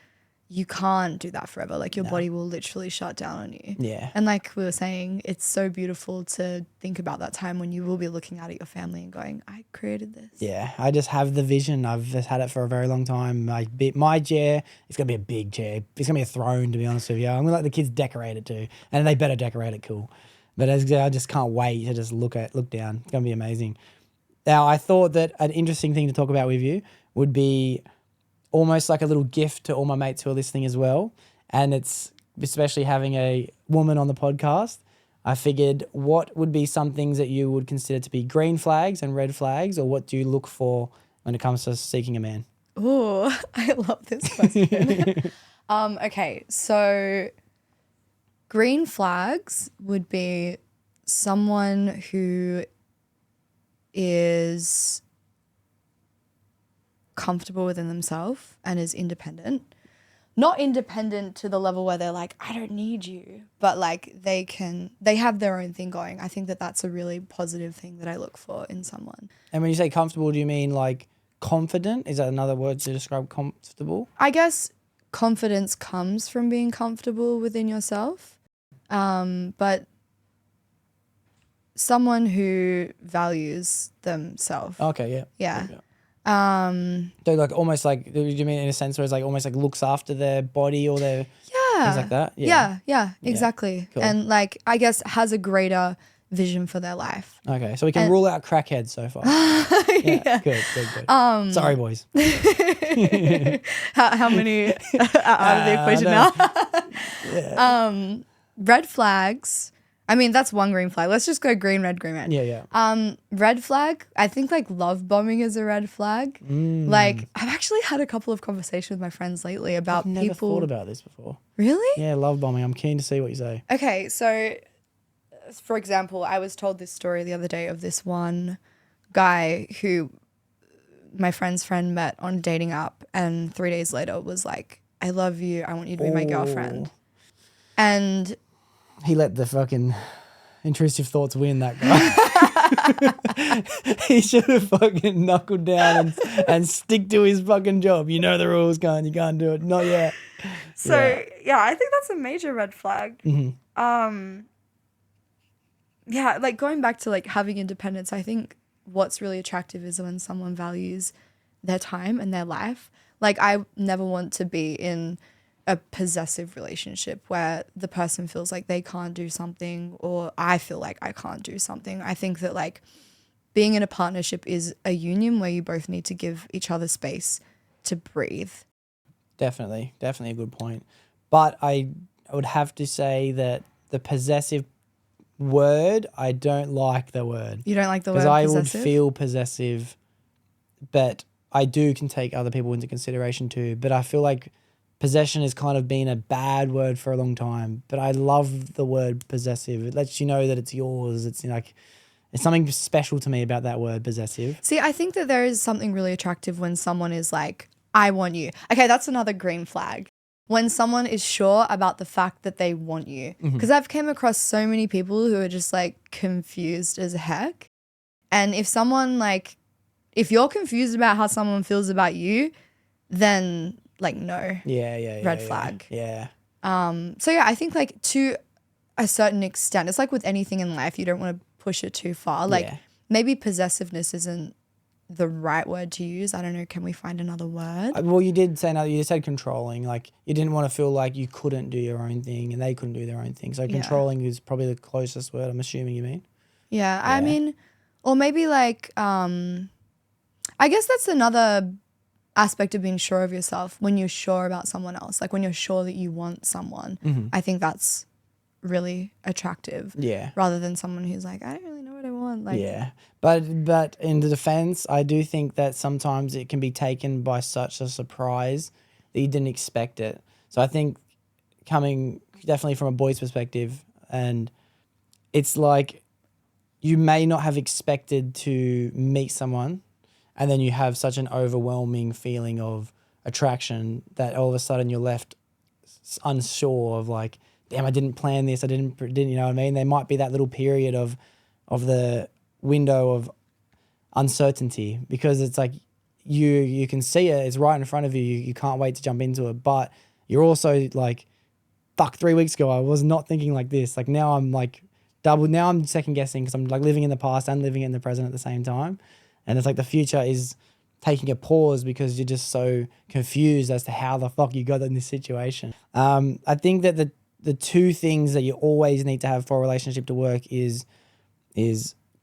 you can't do that forever. Like your body will literally shut down on you. Yeah. And like we were saying, it's so beautiful to think about that time when you will be looking out at your family and going, I created this. Yeah, I just have the vision. I've just had it for a very long time. My chair, it's going to be a big chair. It's going to be a throne, to be honest with you. I'm going to let the kids decorate it too. And they better decorate it cool. But I just can't wait to just look down. It's going to be amazing. Now, I thought that an interesting thing to talk about with you would be almost like a little gift to all my mates who are listening as well. And it's especially having a woman on the podcast. I figured, what would be some things that you would consider to be green flags and red flags, or what do you look for when it comes to seeking a man? Oh, I love this question. Okay, so green flags would be someone who is comfortable within themselves and is independent. Not independent to the level where they're like, I don't need you, but like they have their own thing going. I think that that's a really positive thing that I look for in someone. And when you say comfortable, do you mean like confident? Is that another word to describe comfortable? I guess confidence comes from being comfortable within yourself. But someone who values themselves. Okay, Yeah. So like almost like, do you mean in a sense where it's like almost like looks after their body or their things like that? Yeah, exactly. Cool. And like, I guess has a greater vision for their life. Okay, so we can rule out crackheads so far. Yeah. Good. Sorry, boys. How many out of the equation now? Red flags. I mean, that's one green flag. Let's just go green, red, green, red. Yeah. Red flag, I think like love bombing is a red flag. Like I've actually had a couple of conversations with my friends lately about I've never people. thought about this before. Really? Yeah, love bombing. I'm keen to see what you say. Okay, so for example, I was told this story the other day of this one guy who my friend's friend met on a dating app, and 3 days later was like, I love you. I want you to be my girlfriend. And he let the fucking intrusive thoughts win, that guy. He should have fucking knuckled down and stick to his fucking job. You know the rules, you can't do it. Not yet. So, yeah, I think that's a major red flag. Yeah, like going back to like having independence, I think what's really attractive is when someone values their time and their life. Like I never want to be in a possessive relationship where the person feels like they can't do something or I feel like I can't do something. I think that like being in a partnership is a union where you both need to give each other space to breathe. Definitely a good point. But I would have to say that the possessive word, I don't like the word. You don't like the word possessive? possessive? Because I would feel possessive, but I can take other people into consideration too. But I feel like possession has kind of been a bad word for a long time, but I love the word possessive. It lets you know that it's yours. It's like, it's something special to me about that word possessive. See, I think that there is something really attractive when someone is like, I want you. Okay, that's another green flag. When someone is sure about the fact that they want you. Because I've came across so many people who are just like confused as heck. And if someone like, if you're confused about how someone feels about you, then like no. Red flag. Yeah. So yeah, I think like to a certain extent, it's like with anything in life, you don't want to push it too far. Like maybe possessiveness isn't the right word to use. I don't know. Can we find another word? Well, you did say another. You said controlling. Like you didn't want to feel like you couldn't do your own thing and they couldn't do their own thing. So controlling is probably the closest word. I'm assuming you mean. Yeah. I mean, or maybe like, I guess that's another aspect of being sure of yourself when you're sure about someone else. Like when you're sure that you want someone. I think that's really attractive. Yeah. Rather than someone who's like, I don't really know what I want. Like, yeah. But in the defense, I do think that sometimes it can be taken by such a surprise that you didn't expect it. So I think coming definitely from a boy's perspective, and it's like you may not have expected to meet someone and then you have such an overwhelming feeling of attraction that all of a sudden you're left unsure of like, damn, I didn't plan this. I didn't, you know what I mean? There might be that little period of the window of uncertainty because it's like you can see it. It's right in front of you. You can't wait to jump into it, but you're also like, fuck, 3 weeks ago I was not thinking like this. Like now I'm like now I'm second guessing because I'm like living in the past and living in the present at the same time. And it's like the future is taking a pause because you're just so confused as to how the fuck you got in this situation. I think that the two things that you always need to have for a relationship to work is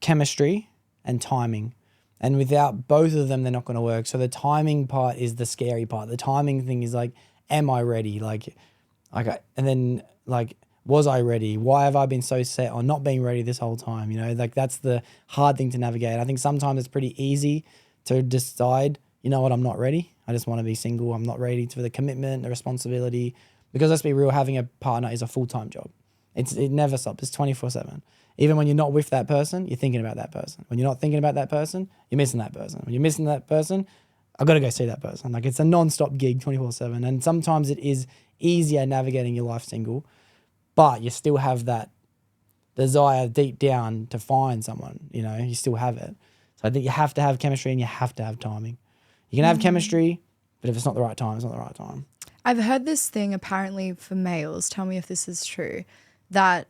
chemistry and timing. And without both of them, they're not going to work. So the timing part is the scary part. The timing thing is like, am I ready? And then like, was I ready? Why have I been so set on not being ready this whole time? You know, like that's the hard thing to navigate. I think sometimes it's pretty easy to decide, you know what, I'm not ready. I just want to be single. I'm not ready for the commitment, the responsibility. Because let's be real, having a partner is a full-time job. It never stops. It's 24/7. Even when you're not with that person, you're thinking about that person. When you're not thinking about that person, you're missing that person. When you're missing that person, I've got to go see that person. Like it's a non-stop gig 24/7. And sometimes it is easier navigating your life single, but you still have that desire deep down to find someone, you know, you still have it. So I think you have to have chemistry and you have to have timing. You can have chemistry, but if it's not the right time, it's not the right time. I've heard this thing apparently for males, tell me if this is true, that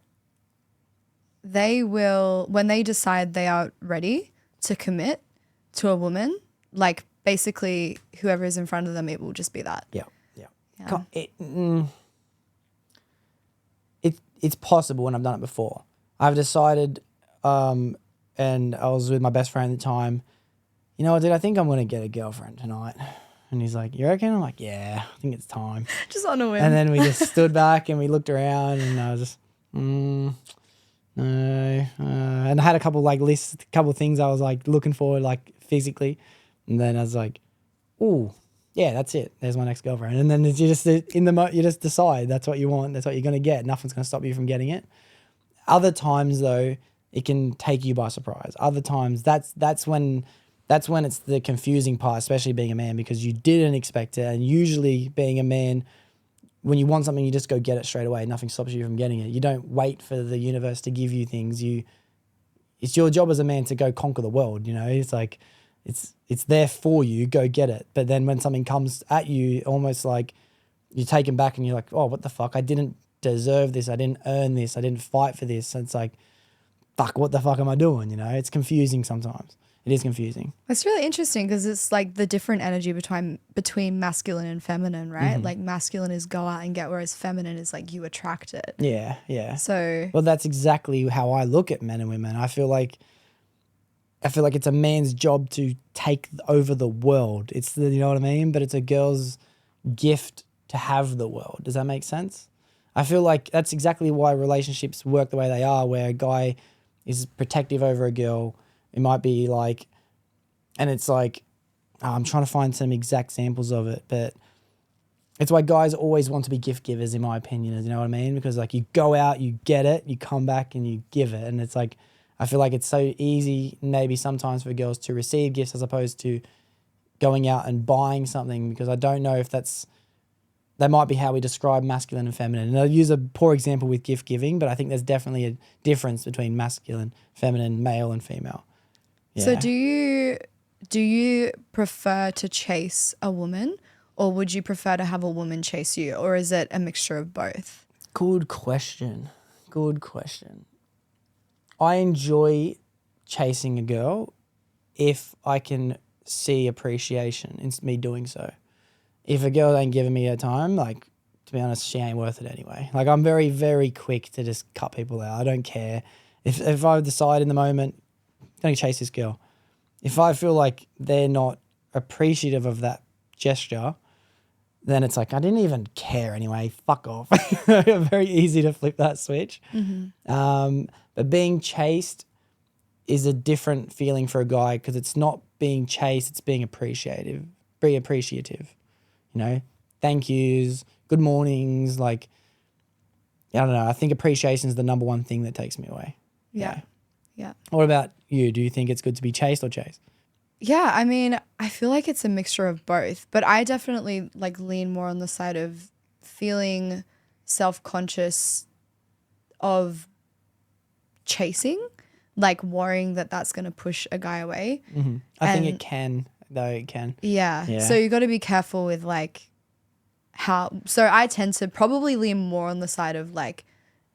they will, when they decide they are ready to commit to a woman, like basically whoever is in front of them, it will just be that. Yeah. It's possible, and I've done it before. I've decided, and I was with my best friend at the time, you know what, dude, I think I'm going to get a girlfriend tonight. And he's like, you reckon? I'm like, yeah, I think it's time. Just on a whim. And then we just stood back and we looked around and I was just, no. And I had a couple things I was like looking for like physically. And then I was like, ooh, yeah, that's it. There's my next girlfriend. And then you just you just decide that's what you want. That's what you're going to get. Nothing's going to stop you from getting it. Other times though, it can take you by surprise. Other times that's when it's the confusing part, especially being a man, because you didn't expect it. And usually being a man, when you want something, you just go get it straight away. Nothing stops you from getting it. You don't wait for the universe to give you things. It's your job as a man to go conquer the world. You know, it's like, it's there for you, go get it. But then when something comes at you, almost like you're taken back and you're like, oh, what the fuck? I didn't deserve this. I didn't earn this. I didn't fight for this. And it's like, fuck, what the fuck am I doing? You know, it's confusing sometimes. It is confusing. It's really interesting because it's like the different energy between masculine and feminine, right? Mm-hmm. Like masculine is go out and get, whereas feminine is like you attract it. Yeah. So, well, that's exactly how I look at men and women. I feel like it's a man's job to take over the world. You know what I mean? But it's a girl's gift to have the world. Does that make sense? I feel like that's exactly why relationships work the way they are, where a guy is protective over a girl. It might be like, and it's like, I'm trying to find some exact samples of it, but it's why guys always want to be gift givers, in my opinion. You know what I mean? Because like you go out, you get it, you come back and you give it. And it's like, I feel like it's so easy maybe sometimes for girls to receive gifts as opposed to going out and buying something, because I don't know if that might be how we describe masculine and feminine. And I'll use a poor example with gift giving, but I think there's definitely a difference between masculine, feminine, male and female. Yeah. So do you prefer to chase a woman, or would you prefer to have a woman chase you, or is it a mixture of both? Good question. I enjoy chasing a girl if I can see appreciation in me doing so. If a girl ain't giving me her time, like, to be honest, she ain't worth it anyway. Like, I'm very, very quick to just cut people out. I don't care. If I decide in the moment, I'm going to chase this girl. If I feel like they're not appreciative of that gesture, then it's like, I didn't even care anyway. Fuck off. Very easy to flip that switch. Mm-hmm. But being chased is a different feeling for a guy, because it's not being chased, it's being appreciative. Be appreciative. You know, thank yous, good mornings. Like, I don't know. I think appreciation is the number one thing that takes me away. Yeah. What about you? Do you think it's good to be chased or chased? Yeah, I mean, I feel like it's a mixture of both, but I definitely like lean more on the side of feeling self-conscious of chasing, like worrying that that's going to push a guy away. Mm-hmm. I think it can, though. It can. Yeah. So you got to be careful with like so I tend to probably lean more on the side of like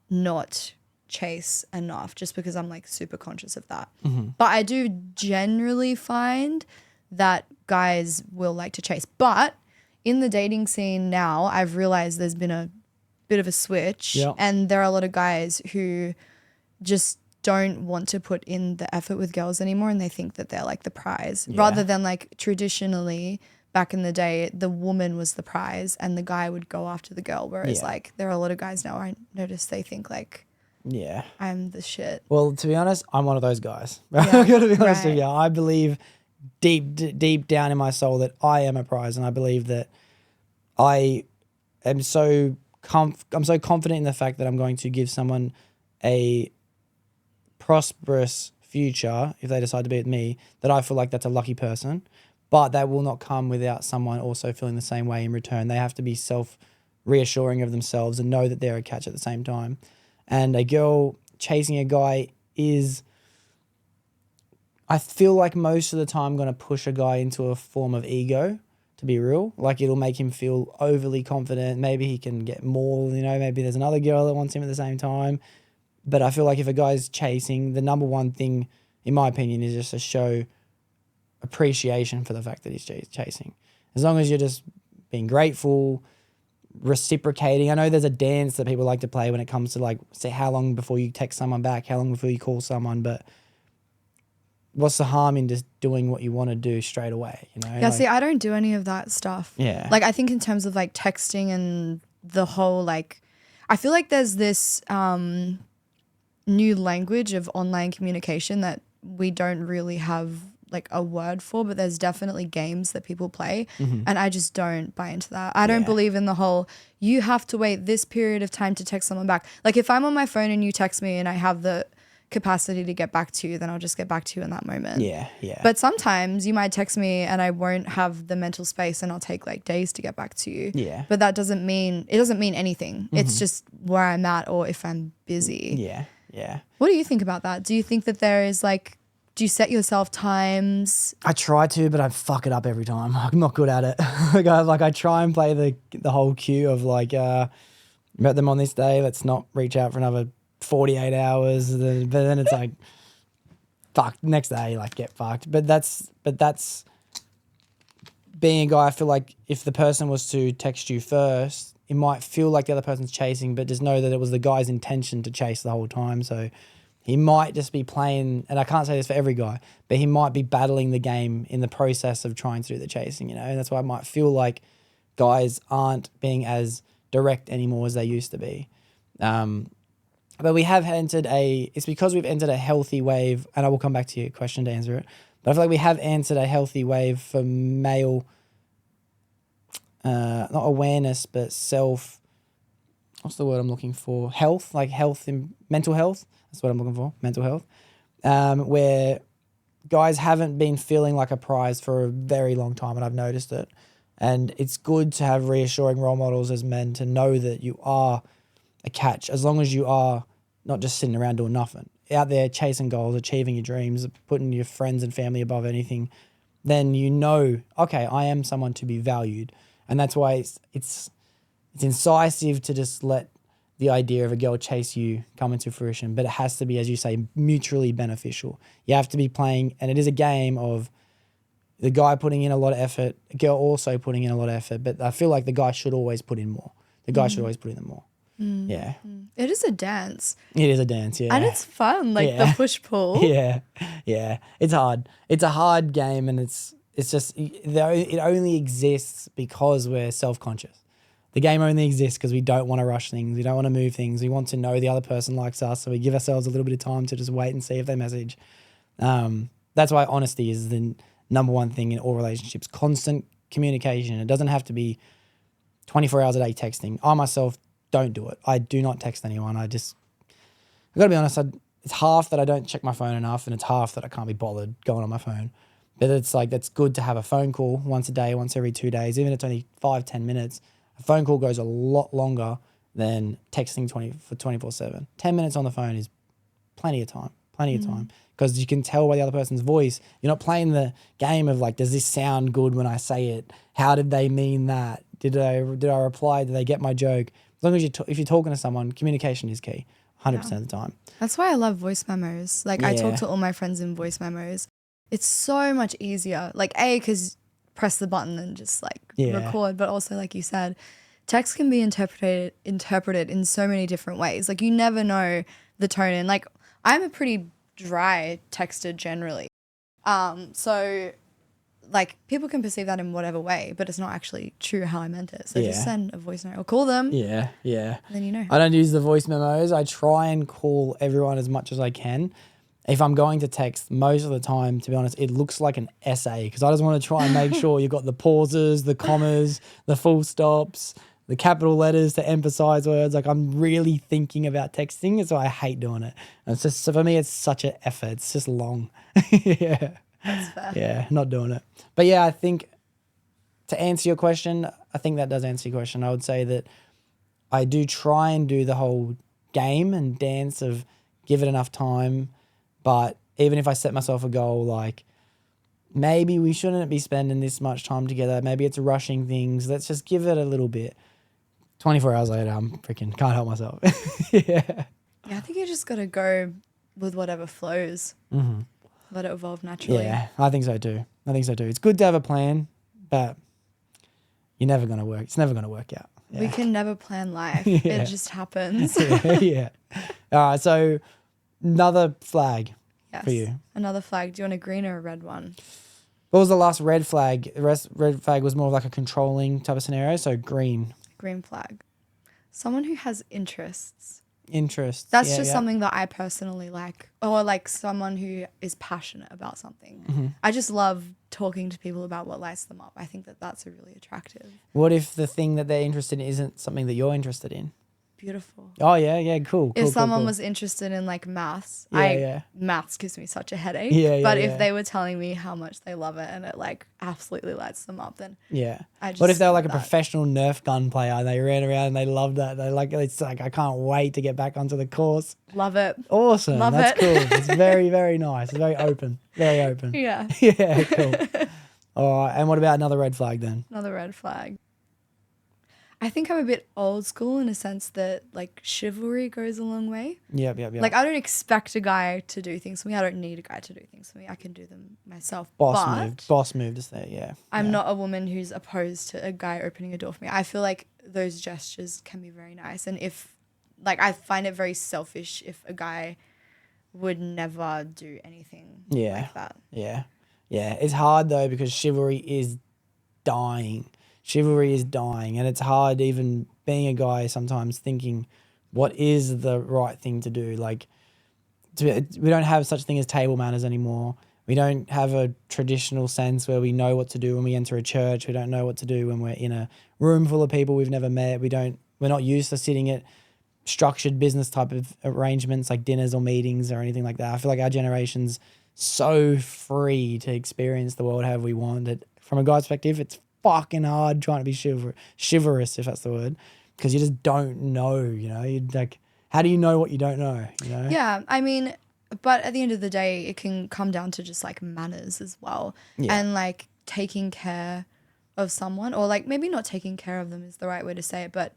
not chase enough just because I'm like super conscious of that. But I do generally find that guys will like to chase. But in the dating scene now, I've realized there's been a bit of a switch and there are a lot of guys who just don't want to put in the effort with girls anymore and they think that they're like the prize rather than like traditionally back in the day the woman was the prize and the guy would go after the girl, whereas like there are a lot of guys now I notice they think like I'm the shit. Well, to be honest, I'm one of those guys. I gotta be honest with you. I believe deep down in my soul that I am a prize, and I believe that I am so I'm so confident in the fact that I'm going to give someone a prosperous future if they decide to be with me, that I feel like that's a lucky person. But that will not come without someone also feeling the same way in return. They have to be self-reassuring of themselves and know that they're a catch at the same time. And a girl chasing a guy is, I feel like most of the time going to push a guy into a form of ego, to be real. Like it'll make him feel overly confident. Maybe he can get more, maybe there's another girl that wants him at the same time. But I feel like if a guy's chasing, the number one thing, in my opinion, is just to show appreciation for the fact that he's chasing. As long as you're just being grateful, reciprocating. I know there's a dance that people like to play when it comes to like, say, how long before you text someone back, how long before you call someone, but what's the harm in just doing what you want to do straight away, Yeah, like, see, I don't do any of that stuff. Yeah. Like I think in terms of like texting and the whole like, I feel like there's this new language of online communication that we don't really have like a word for, but there's definitely games that people play and I just don't buy into that. I don't believe in the whole you have to wait this period of time to text someone back. Like if I'm on my phone and you text me and I have the capacity to get back to you, then I'll just get back to you in that moment. Yeah. But sometimes you might text me and I won't have the mental space and I'll take like days to get back to you. Yeah. But that doesn't mean anything. It's just where I'm at or if I'm busy. Yeah. What do you think about that? Do you think that there is like, do you set yourself times? I try to, but I fuck it up every time. I'm not good at it. I try and play the whole cue of like, met them on this day, let's not reach out for another 48 hours. But then it's like, fuck, next day, like get fucked. But that's being a guy. I feel like if the person was to text you first, it might feel like the other person's chasing, but just know that it was the guy's intention to chase the whole time. So he might just be playing, and I can't say this for every guy, but he might be battling the game in the process of trying to do the chasing, and that's why it might feel like guys aren't being as direct anymore as they used to be. But we have it's because we've entered a healthy wave, and I will come back to your question to answer it, but I feel like we have entered a healthy wave for male, not awareness, but what's the word I'm looking for? Health, like health and mental health. That's what I'm looking for, mental health, where guys haven't been feeling like a prize for a very long time, and I've noticed it. And it's good to have reassuring role models as men to know that you are a catch, as long as you are not just sitting around doing nothing, out there chasing goals, achieving your dreams, putting your friends and family above anything, then you know, okay, I am someone to be valued. And that's why it's incisive to just let the idea of a girl chase you come into fruition, but it has to be, as you say, mutually beneficial. You have to be playing, and it is a game of the guy putting in a lot of effort, a girl also putting in a lot of effort, but I feel like the guy should always put in more. The guy should always put in more. Yeah. It is a dance. It is a dance, yeah. And it's fun, like the push-pull. Yeah. It's hard. It's a hard game, and it's just, it only exists because we're self-conscious. The game only exists because we don't want to rush things. We don't want to move things. We want to know the other person likes us. So we give ourselves a little bit of time to just wait and see if they message. That's why honesty is the number one thing in all relationships. Constant communication. It doesn't have to be 24 hours a day texting. I myself don't do it. I do not text anyone. I've got to be honest. It's half that I don't check my phone enough, and it's half that I can't be bothered going on my phone. But it's like, that's good to have a phone call once a day, once every 2 days, even if it's only 5-10 minutes. A phone call goes a lot longer than texting 24/7. 10 minutes on the phone is plenty of time. plenty of time, because you can tell by the other person's voice. You're not playing the game of like, does this sound good when I say it? How did they mean that? Did I reply? Did they get my joke? As long as if you're talking to someone, communication is key, 100% of the time. That's why I love voice memos. Like I talk to all my friends in voice memos. It's so much easier. Like because press the button and just like record, but also like you said, text can be interpreted in so many different ways. Like you never know the tone. And like I'm a pretty dry texter generally. So like people can perceive that in whatever way, but it's not actually true how I meant it. So just send a voice note or call them. Yeah. And then you know. I don't use the voice memos. I try and call everyone as much as I can. If I'm going to text, most of the time, to be honest, it looks like an essay, because I just want to try and make sure you've got the pauses, the commas, the full stops, the capital letters to emphasize words. Like I'm really thinking about texting, so I hate doing it. And it's just, so for me, it's such an effort. It's just long. Yeah. That's fair. Yeah, not doing it. But yeah, I think to answer your question, I think that does answer your question. I would say that I do try and do the whole game and dance of give it enough time. But even if I set myself a goal, like maybe we shouldn't be spending this much time together. Maybe it's rushing things. Let's just give it a little bit. 24 hours later, I'm freaking can't help myself. Yeah, I think you just got to go with whatever flows. Mm-hmm. Let it evolve naturally. Yeah, I think so too. It's good to have a plan, but you're never going to work. It's never going to work out. Yeah. We can never plan life. It just happens. Yeah. All right, so another flag for you. Another flag. Do you want a green or a red one? What was the last red flag? The red flag was more of like a controlling type of scenario, so green. Green flag. Someone who has interests. That's just something that I personally like, or like someone who is passionate about something. Mm-hmm. I just love talking to people about what lights them up. I think that that's a really attractive. What if the thing that they're interested in isn't something that you're interested in? Beautiful. Oh yeah, cool. If someone was interested in like maths, maths gives me such a headache. But if they were telling me how much they love it and it like absolutely lights them up, then What if they were like a professional Nerf gun player and they ran around and they loved that? It's like I can't wait to get back onto the course. Love it. Awesome. Love That's it. cool. It's very, very nice. It's very open. Very open. Yeah. Yeah, cool. All right. And what about another red flag then? Another red flag. I think I'm a bit old school in a sense that like chivalry goes a long way. Yep. Like I don't expect a guy to do things for me. I don't need a guy to do things for me. I can do them myself. Boss move to say, yeah. I'm not a woman who's opposed to a guy opening a door for me. I feel like those gestures can be very nice. And if like I find it very selfish if a guy would never do anything like that. Yeah. It's hard though because chivalry is dying. And it's hard even being a guy sometimes thinking what is the right thing to do. Like we don't have such thing as table manners anymore. We don't have a traditional sense where we know what to do when we enter a church. We don't know what to do when we're in a room full of people we've never met. We're not used to sitting at structured business type of arrangements like dinners or meetings or anything like that. I feel like our generation's so free to experience the world however we want. That from a guy's perspective, it's fucking hard trying to be chivalrous, if that's the word, because you just don't know, you'd like, how do you know what you don't know, Yeah, I mean, but at the end of the day, it can come down to just like manners as well. And like taking care of someone, or like maybe not taking care of them is the right way to say it, but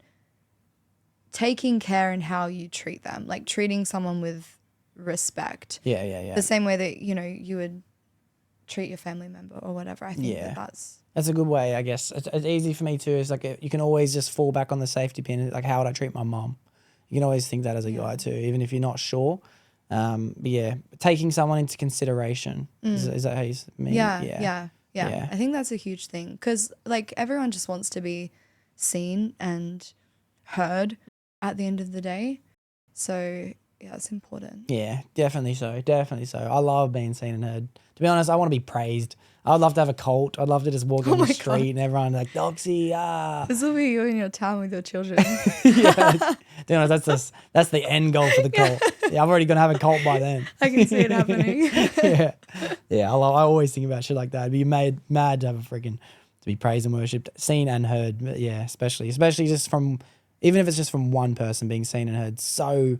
taking care in how you treat them, like treating someone with respect. Yeah. The same way that, you would treat your family member or whatever. I think that's a good way, I guess. It's easy for me too. It's like you can always just fall back on the safety pin. Like, how would I treat my mom? You can always think that as a guy too, even if you're not sure. But yeah, taking someone into consideration. Is that how you mean? Yeah. I think that's a huge thing because like everyone just wants to be seen and heard at the end of the day. So yeah, it's important. Yeah, definitely so. I love being seen and heard. To be honest, I want to be praised. I'd love to have a cult. I'd love to just walk down the street and everyone like, Doxy, This will be you in your town with your children. To be honest, that's the end goal for the cult. Yeah, I'm already going to have a cult by then. I can see it happening. Yeah, I always think about shit like that. I'd be mad to have to be praised and worshipped, seen and heard. But yeah, especially just from, even if it's just from one person being seen and heard, so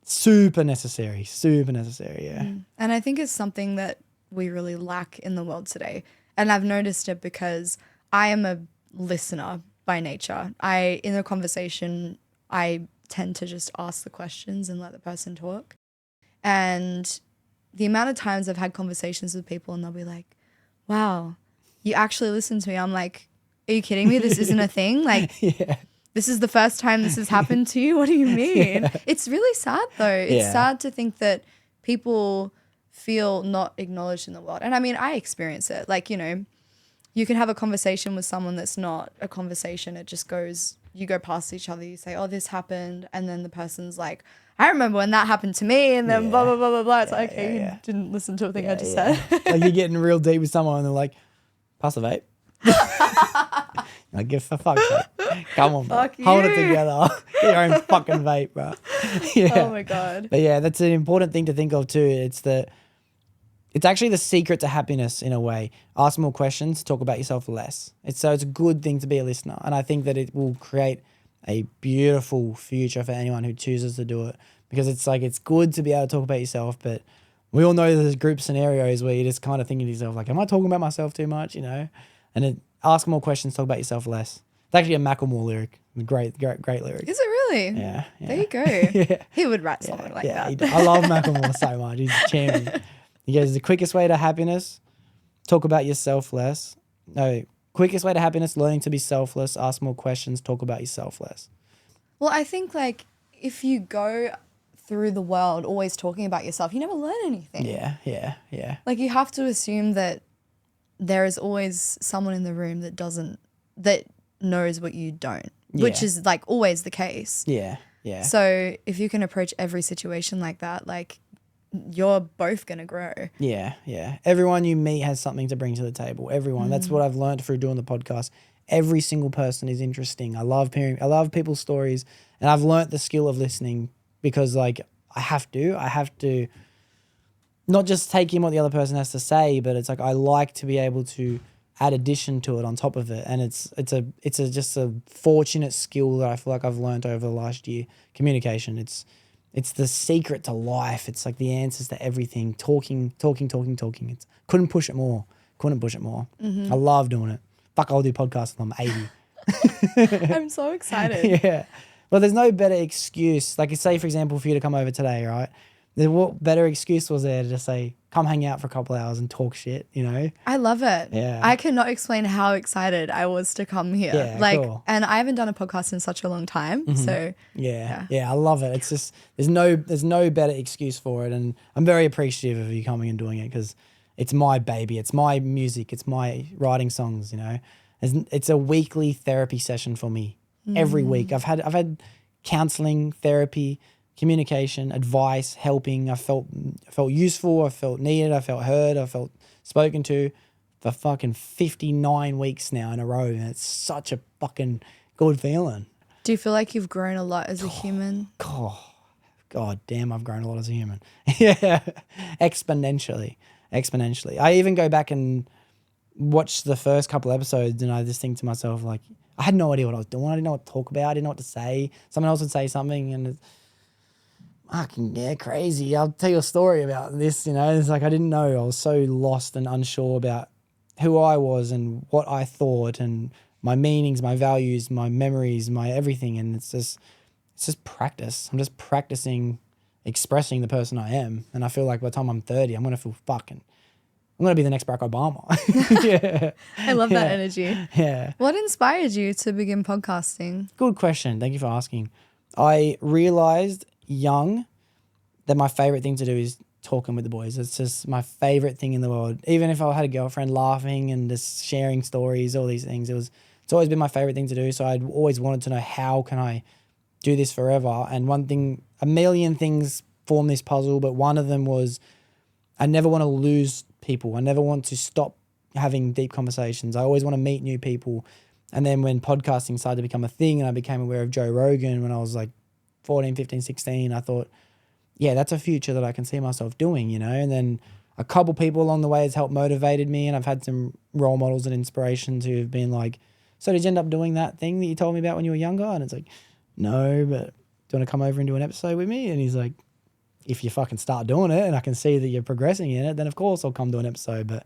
super necessary. Yeah. And I think it's something that we really lack in the world today. And I've noticed it because I am a listener by nature. In a conversation, I tend to just ask the questions and let the person talk. And the amount of times I've had conversations with people and they'll be like, wow, you actually listen to me. I'm like, are you kidding me? This isn't a thing? Like, this is the first time this has happened to you? What do you mean? It's really sad though. It's sad to think that people feel not acknowledged in the world. And I mean, I experience it. Like, you know, you can have a conversation with someone that's not a conversation. It just goes, you go past each other, you say, oh, this happened. And then the person's like, I remember when that happened to me, and then blah, blah, blah, blah, blah. It's like, okay, you didn't listen to a thing I just said. Like you're getting real deep with someone and they're like, pass the vape. Like, give for fuck's sake. Come on, bro. Fuck Hold it you. together. Get your own fucking vape, bro. Oh my God. But yeah, that's an important thing to think of too. It's actually the secret to happiness in a way. Ask more questions, talk about yourself less. It's a good thing to be a listener. And I think that it will create a beautiful future for anyone who chooses to do it, because it's good to be able to talk about yourself, but we all know there's group scenarios where you're just kind of thinking to yourself, like, am I talking about myself too much, you know? And ask more questions, talk about yourself less. It's actually a Macklemore lyric. Great lyric. Is it really? Yeah. There you go. Yeah. He would write something like that. I love Macklemore so much. He's a champion. He goes, the quickest way to happiness, talk about yourself less. No, quickest way to happiness, learning to be selfless, ask more questions, talk about yourself less. Well, I think like if you go through the world always talking about yourself, you never learn anything. Yeah. Like you have to assume that there is always someone in the room that knows what you don't, which is like always the case. Yeah. So if you can approach every situation like that, like you're both going to grow. Yeah. Everyone you meet has something to bring to the table. Everyone. That's what I've learned through doing the podcast. Every single person is interesting. I love people's stories, and I've learnt the skill of listening because like I have to not just take in what the other person has to say, but it's like I like to be able to add addition to it on top of it. And it's just a fortunate skill that I feel like I've learnt over the last year. Communication. It's the secret to life. It's like the answers to everything. Talking. Couldn't push it more. I love doing it. Fuck, I'll do podcasts when I'm 80. I'm so excited. Yeah. Well, there's no better excuse. Like, say, for example, for you to come over today, right? What better excuse was there to just say, come hang out for a couple of hours and talk shit, you know? I love it. Yeah. I cannot explain how excited I was to come here. Yeah, like, cool. and I haven't done a podcast in such a long time. So Yeah, I love it. It's just, there's no better excuse for it. And I'm very appreciative of you coming and doing it because it's my baby. It's my music. It's my writing songs, you know? It's a weekly therapy session for me. Every week. I've had counseling, therapy, communication, advice, helping. I felt useful. I felt needed. I felt heard. I felt spoken to for fucking 59 weeks now in a row. And it's such a fucking good feeling. do you feel like you've grown a lot as a human? God damn, I've grown a lot as a human. Yeah, exponentially. I even go back and watch the first couple episodes and I just think to myself, like, I had no idea what I was doing. I didn't know what to talk about. I didn't know what to say. Someone else would say something and it's fucking, crazy. I'll tell you a story about this, It's like I didn't know. I was so lost and unsure about who I was and what I thought and my meanings, my values, my memories, my everything. And it's just practice. I'm just practicing expressing the person I am. And I feel like by the time I'm 30, I'm going to feel I'm going to be the next Barack Obama. Yeah. I love that energy. Yeah. What inspired you to begin podcasting? Good question. Thank you for asking. I realized young that my favorite thing to do is talking with the boys. It's just my favorite thing in the world. Even if I had a girlfriend, laughing and just sharing stories, all these things, it's always been my favorite thing to do. So I'd always wanted to know, how can I do this forever? And a million things form this puzzle, but one of them was I never want to lose people. I never want to stop having deep conversations. I always want to meet new people. And then when podcasting started to become a thing and I became aware of Joe Rogan when I was like 14, 15, 16, I thought, yeah, that's a future that I can see myself doing, And then a couple people along the way has helped motivated me, and I've had some role models and inspirations who have been like, so did you end up doing that thing that you told me about when you were younger? And it's like, no, but do you want to come over and do an episode with me? And he's like, if you fucking start doing it and I can see that you're progressing in it, then of course I'll come to an episode. But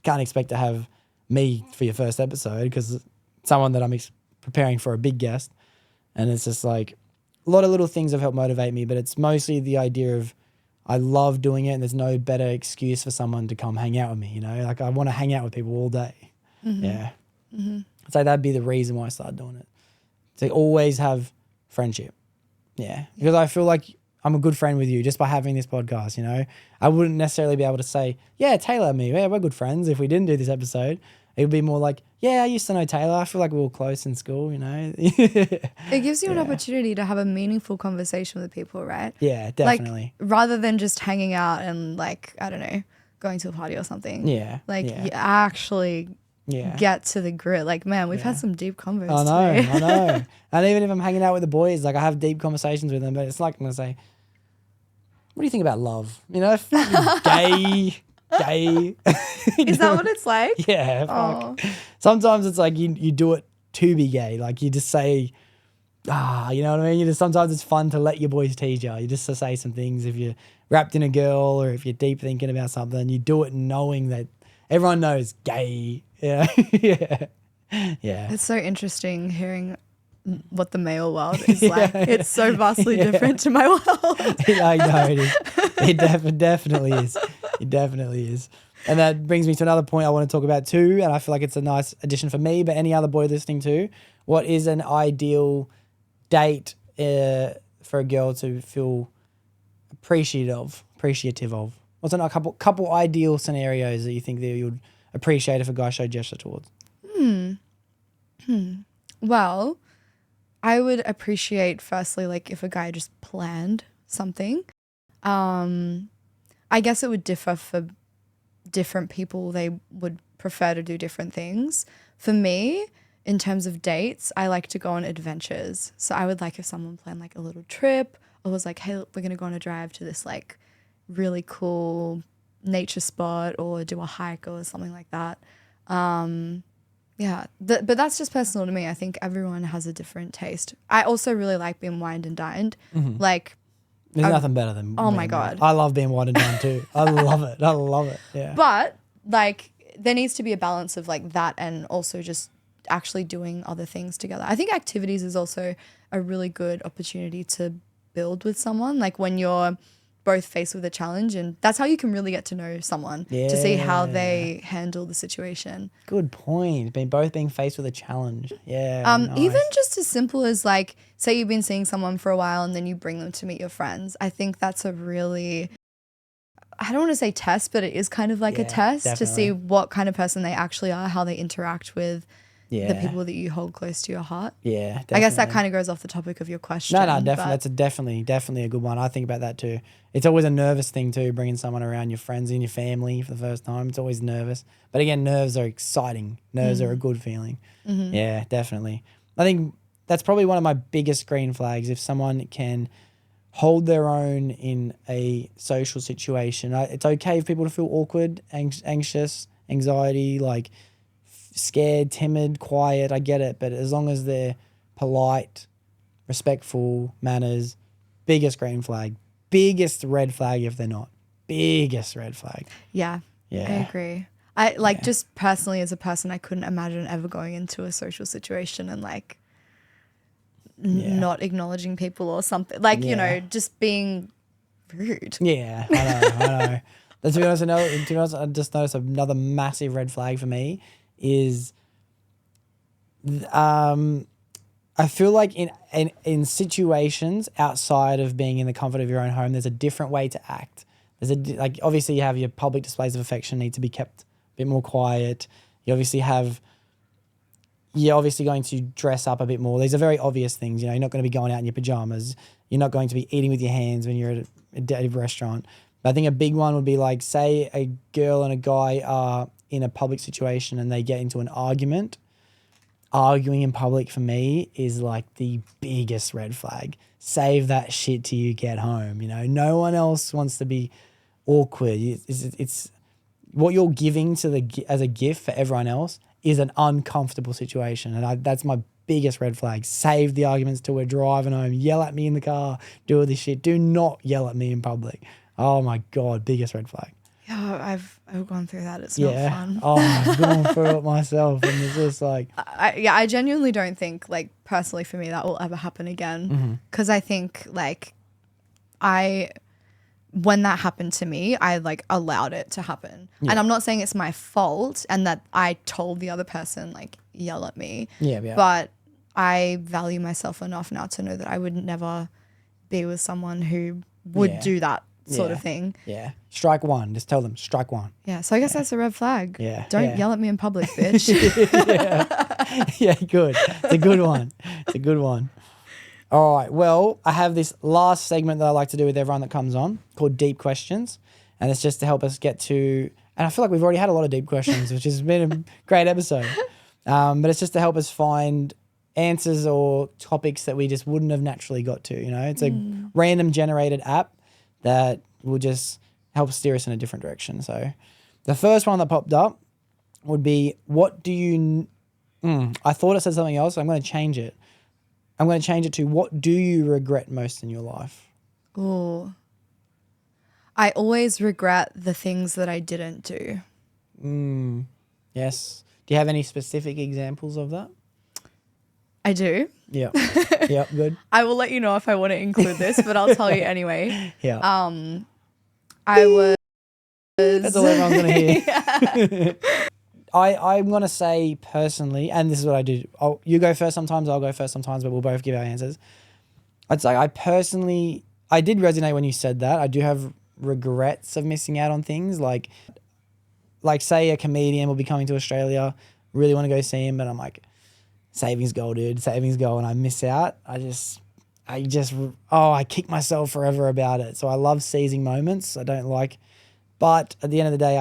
can't expect to have me for your first episode because someone that I'm preparing for a big guest. And it's just like a lot of little things have helped motivate me, but it's mostly the idea of I love doing it and there's no better excuse for someone to come hang out with me, you know? Like I want to hang out with people all day. Yeah. I'd say that'd be the reason why I started doing it. To always have friendship. Yeah. Because I feel like I'm a good friend with you just by having this podcast, you know? I wouldn't necessarily be able to say, yeah, Tayla and me, yeah, we're good friends if we didn't do this episode. It would be more like, yeah, I used to know Tayla. I feel like we were close in school, you know? It gives you an opportunity to have a meaningful conversation with people, right? Yeah, definitely. Like, rather than just hanging out and like, I don't know, going to a party or something. Yeah. Like yeah. you actually get to the grit. Like, man, we've had some deep convos today. I know. And even if I'm hanging out with the boys, like I have deep conversations with them, but it's like I'm going to say, what do you think about love? You know, gay. Is that what it's like? Yeah. Fuck. Sometimes it's like you do it to be gay. Like you just say, you know what I mean? You just sometimes it's fun to let your boys tease you. You just to say some things if you're wrapped in a girl or if you're deep thinking about something. You do it knowing that everyone knows gay. Yeah. Yeah. It's so interesting hearing what the male world is like. It's so vastly different to my world. I know it is. It definitely is. It definitely is. And that brings me to another point I want to talk about too, and I feel like it's a nice addition for me, but any other boy listening too. What is an ideal date for a girl to feel appreciative of? What's a couple ideal scenarios that you think that you would appreciate if a guy showed gesture towards? Well, I would appreciate firstly, like if a guy just planned something. I guess it would differ for different people. They would prefer to do different things. For me, in terms of dates, I like to go on adventures. So I would like if someone planned like a little trip or was like, hey, we're going to go on a drive to this like really cool nature spot or do a hike or something like that. Yeah, but that's just personal to me. I think everyone has a different taste. I also really like being wined and dined. Like, there's nothing better than my God. I love being wined and dined too. I love it. Yeah. But like there needs to be a balance of like that and also just actually doing other things together. I think activities is also a really good opportunity to build with someone. Like when you're both faced with a challenge, and that's how you can really get to know someone to see how they handle the situation. Good point. Both being faced with a challenge. Yeah. Nice. Even just as simple as like, say you've been seeing someone for a while and then you bring them to meet your friends. I think that's a really, I don't want to say test, but it is kind of like a test to see what kind of person they actually are, how they interact with the people that you hold close to your heart. Yeah, definitely. I guess that kind of goes off the topic of your question. No, definitely. That's definitely a good one. I think about that too. It's always a nervous thing too, bringing someone around your friends and your family for the first time. It's always nervous. But again, nerves are exciting. Nerves are a good feeling. Yeah, definitely. I think that's probably one of my biggest green flags. If someone can hold their own in a social situation. It's okay for people to feel awkward, anxious, anxiety, like scared, timid, quiet. I get it. But as long as they're polite, respectful, manners, biggest green flag. Biggest red flag if they're not. Biggest red flag. Yeah. I agree. I like just personally as a person, I couldn't imagine ever going into a social situation and like not acknowledging people or something. Like, you know, just being rude. Yeah, I know. To be honest, I just noticed another massive red flag for me is I feel like in situations outside of being in the comfort of your own home, there's a different way to act. Like obviously you have your public displays of affection need to be kept a bit more quiet. You're obviously going to dress up a bit more. These are very obvious things. You know, you're not going to be going out in your pajamas. You're not going to be eating with your hands when you're at a restaurant. But I think a big one would be like, say a girl and a guy are in a public situation and they get into an argument. Arguing in public for me is like the biggest red flag. Save that shit till you get home. You know, no one else wants to be awkward. It's what you're giving as a gift for everyone else is an uncomfortable situation. And that's my biggest red flag. Save the arguments till we're driving home. Yell at me in the car. Do all this shit. Do not yell at me in public. Oh my God, biggest red flag. Yeah, I've gone through that. It's not fun. Oh, I've gone through it myself, and it's just like, I genuinely don't think, like, personally for me, that will ever happen again. Because I think, like, when that happened to me, I like allowed it to happen. And I'm not saying it's my fault and that I told the other person, like, yell at me. Yeah. But I value myself enough now to know that I would never be with someone who would do that sort of thing. Yeah. Strike one. Just tell them, strike one. Yeah. So I guess that's a red flag. Yeah. Don't yell at me in public, bitch. Yeah, good. It's a good one. It's a good one. All right. Well, I have this last segment that I like to do with everyone that comes on called Deep Questions. And it's just to help us get to, and I feel like we've already had a lot of deep questions, which has been a great episode. But it's just to help us find answers or topics that we just wouldn't have naturally got to. You know, it's a random generated app that will just help steer us in a different direction. So the first one that popped up would be, what do you, I thought it said something else. So I'm going to change it. I'm going to change it to, what do you regret most in your life? Ooh. I always regret the things that I didn't do. Yes. Do you have any specific examples of that? I do. Yeah. Yeah, good. I will let you know if I want to include this, but I'll tell you anyway. Yeah. I was... That's all everyone's going to hear. I'm going to say personally, and this is what I do. You go first sometimes, I'll go first sometimes, but we'll both give our answers. I'd say I did resonate when you said that. I do have regrets of missing out on things. Like say a comedian will be coming to Australia, really want to go see him, but I'm like, savings goal, dude, savings goal, and I miss out. I kick myself forever about it. So I love seizing moments. But at the end of the day,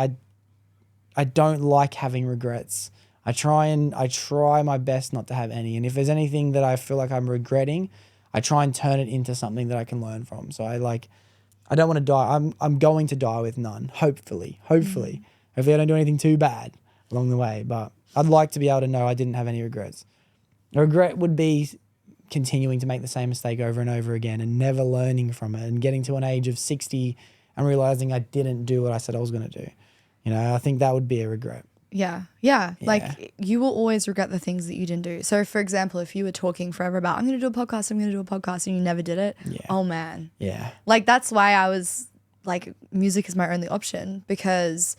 I don't like having regrets. I try my best not to have any. And if there's anything that I feel like I'm regretting, I try and turn it into something that I can learn from. So I don't want to die. I'm going to die with none. Hopefully. Hopefully I don't do anything too bad along the way. But I'd like to be able to know I didn't have any regrets. A regret would be continuing to make the same mistake over and over again and never learning from it and getting to an age of 60 and realizing I didn't do what I said I was going to do. You know, I think that would be a regret. Yeah. Like, you will always regret the things that you didn't do. So, for example, if you were talking forever about, I'm going to do a podcast, and you never did it. Yeah. Oh, man. Yeah. Like, that's why I was like, music is my only option, because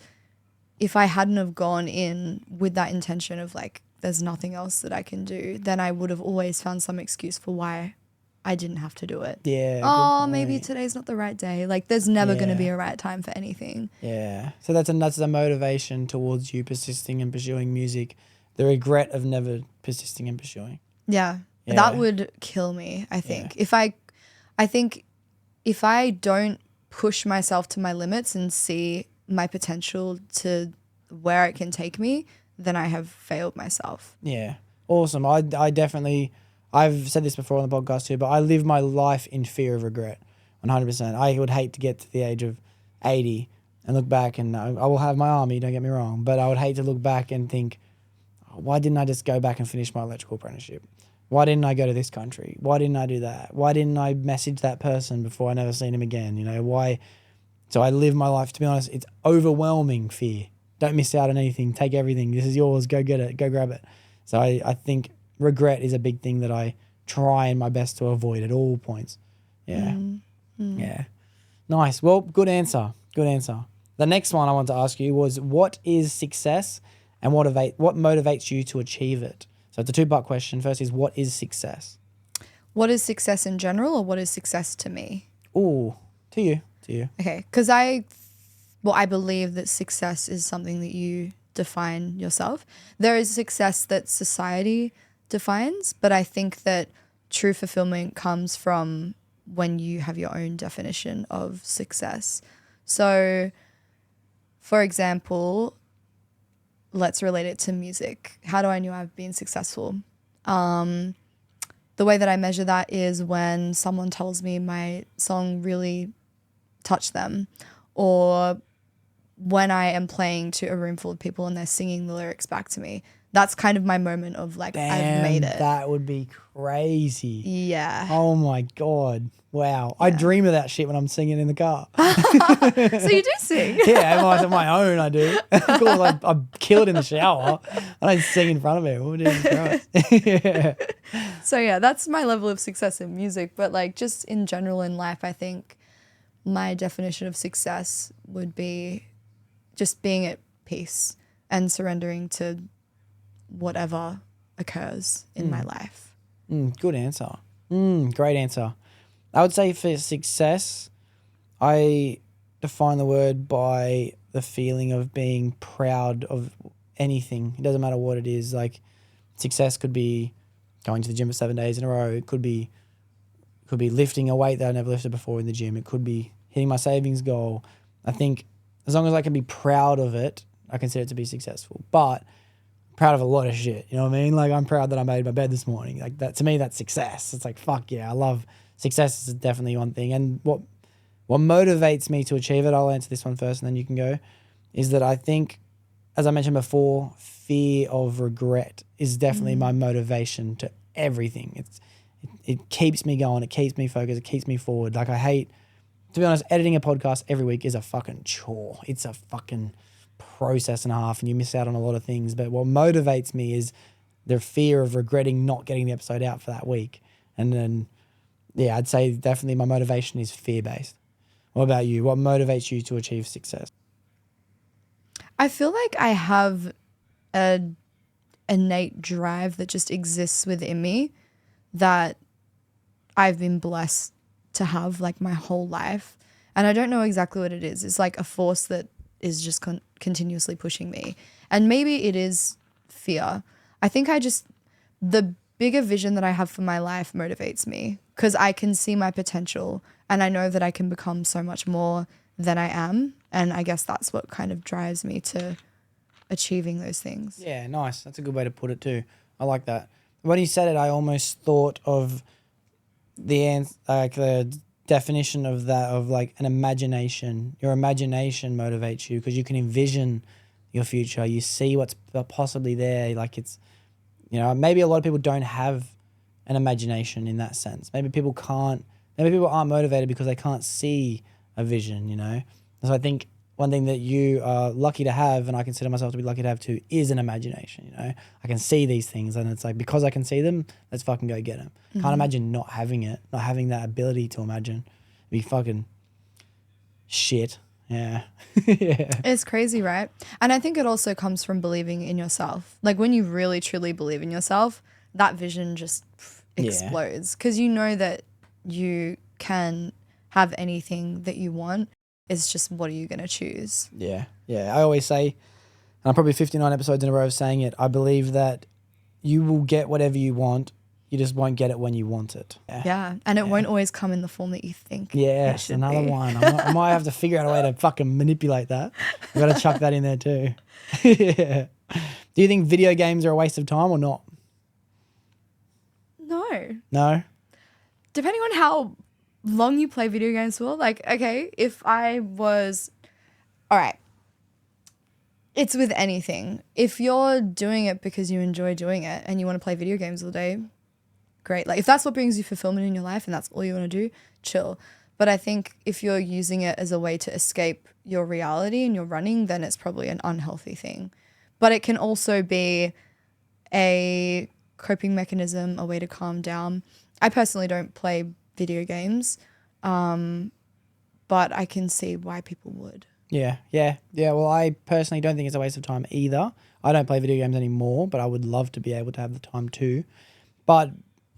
if I hadn't have gone in with that intention of like, there's nothing else that I can do, then I would have always found some excuse for why I didn't have to do it. Yeah. Oh, maybe today's not the right day. Like, there's never going to be a right time for anything. Yeah. So that's a motivation towards you persisting and pursuing music. The regret of never persisting and pursuing. Yeah. That would kill me, I think. Yeah. I think if I don't push myself to my limits and see my potential to where it can take me, then I have failed myself. Yeah. Awesome. I definitely, I've said this before on the podcast too, but I live my life in fear of regret. 100%. I would hate to get to the age of 80 and look back, and I will have my army, don't get me wrong, but I would hate to look back and think, why didn't I just go back and finish my electrical apprenticeship? Why didn't I go to this country? Why didn't I do that? Why didn't I message that person before I never seen him again? You know, why? So I live my life, to be honest, it's overwhelming fear. Don't miss out on anything. Take everything. This is yours. Go get it. Go grab it. So I think regret is a big thing that I try my best to avoid at all points. Yeah. Yeah. Nice. Well, good answer. Good answer. The next one I want to ask you was, what is success and what motivates you to achieve it? So it's a two-part question. First is, what is success? What is success in general, or what is success to me? Ooh, to you. Okay, because I believe that success is something that you define yourself. There is success that society defines, but I think that true fulfillment comes from when you have your own definition of success. So, for example, let's relate it to music. How do I know I've been successful? The way that I measure that is when someone tells me my song really touched them, or when I am playing to a room full of people and they're singing the lyrics back to me. that's kind of my moment of like, Damn, I've made it. That would be crazy. Yeah. Oh my God. Wow. I dream of that shit when I'm singing in the car. So you do sing. Yeah, on my own I do. Of course, I kill it in the shower. I don't sing in front of people. Jesus Christ. Yeah. So yeah, that's my level of success in music. But like just in general in life, I think my definition of success would be just being at peace and surrendering to whatever occurs in my life. Good answer. Great answer. I would say for success, I define the word by the feeling of being proud of anything. It doesn't matter what it is. Like success could be going to the gym for 7 days in a row. It could be lifting a weight that I never lifted before in the gym. It could be hitting my savings goal. I think as long as I can be proud of it, I consider it to be successful. But proud of a lot of shit. You know what I mean? Like I'm proud that I made my bed this morning. Like that to me, that's success. It's like, fuck yeah, I love success is definitely one thing. And what motivates me to achieve it, I'll answer this one first and then you can go, is that I think, as I mentioned before, fear of regret is definitely my motivation to everything. It keeps me going. It keeps me focused. It keeps me forward. Like I hate, to be honest, editing a podcast every week is a fucking chore. It's a fucking process and a half and you miss out on a lot of things. But what motivates me is the fear of regretting not getting the episode out for that week. And then, yeah, I'd say definitely my motivation is fear-based. What about you? What motivates you to achieve success? I feel like I have a innate drive that just exists within me that I've been blessed to have like my whole life. And I don't know exactly what it is. It's like a force that is just continuously pushing me. And maybe it is fear. I think the bigger vision that I have for my life motivates me because I can see my potential and I know that I can become so much more than I am. And I guess that's what kind of drives me to achieving those things. Yeah, nice. That's a good way to put it too. I like that. When you said it, I almost thought of the definition of that, of like an imagination. Your imagination motivates you because you can envision your future. You see what's possibly there. Like it's, you know, maybe a lot of people don't have an imagination in that sense. Maybe people aren't motivated because they can't see a vision, you know? So I think one thing that you are lucky to have, and I consider myself to be lucky to have too, is an imagination, you know? I can see these things and it's like, because I can see them, let's fucking go get them. Can't imagine not having it, not having that ability to imagine. It'd be fucking shit. Yeah. Yeah. It's crazy, right? And I think it also comes from believing in yourself. Like when you really, truly believe in yourself, that vision just explodes because you know that you can have anything that you want. It's just what are you going to choose? Yeah. Yeah. I always say, and I'm probably 59 episodes in a row of saying it, I believe that you will get whatever you want. You just won't get it when you want it. Yeah. And it won't always come in the form that you think. Yes, another one. I might have to figure out a way to fucking manipulate that. I've got to chuck that in there too. Yeah. Do you think video games are a waste of time or not? No. No? Depending on how long you play video games for. Like, okay, if I was... All right. It's with anything. If you're doing it because you enjoy doing it and you want to play video games all day, great. Like if that's what brings you fulfillment in your life and that's all you want to do, chill. But I think if you're using it as a way to escape your reality and you're running, then it's probably an unhealthy thing. But it can also be a coping mechanism, a way to calm down. I personally don't play video games, but I can see why people would. Yeah. Well, I personally don't think it's a waste of time either. I don't play video games anymore, but I would love to be able to have the time too. But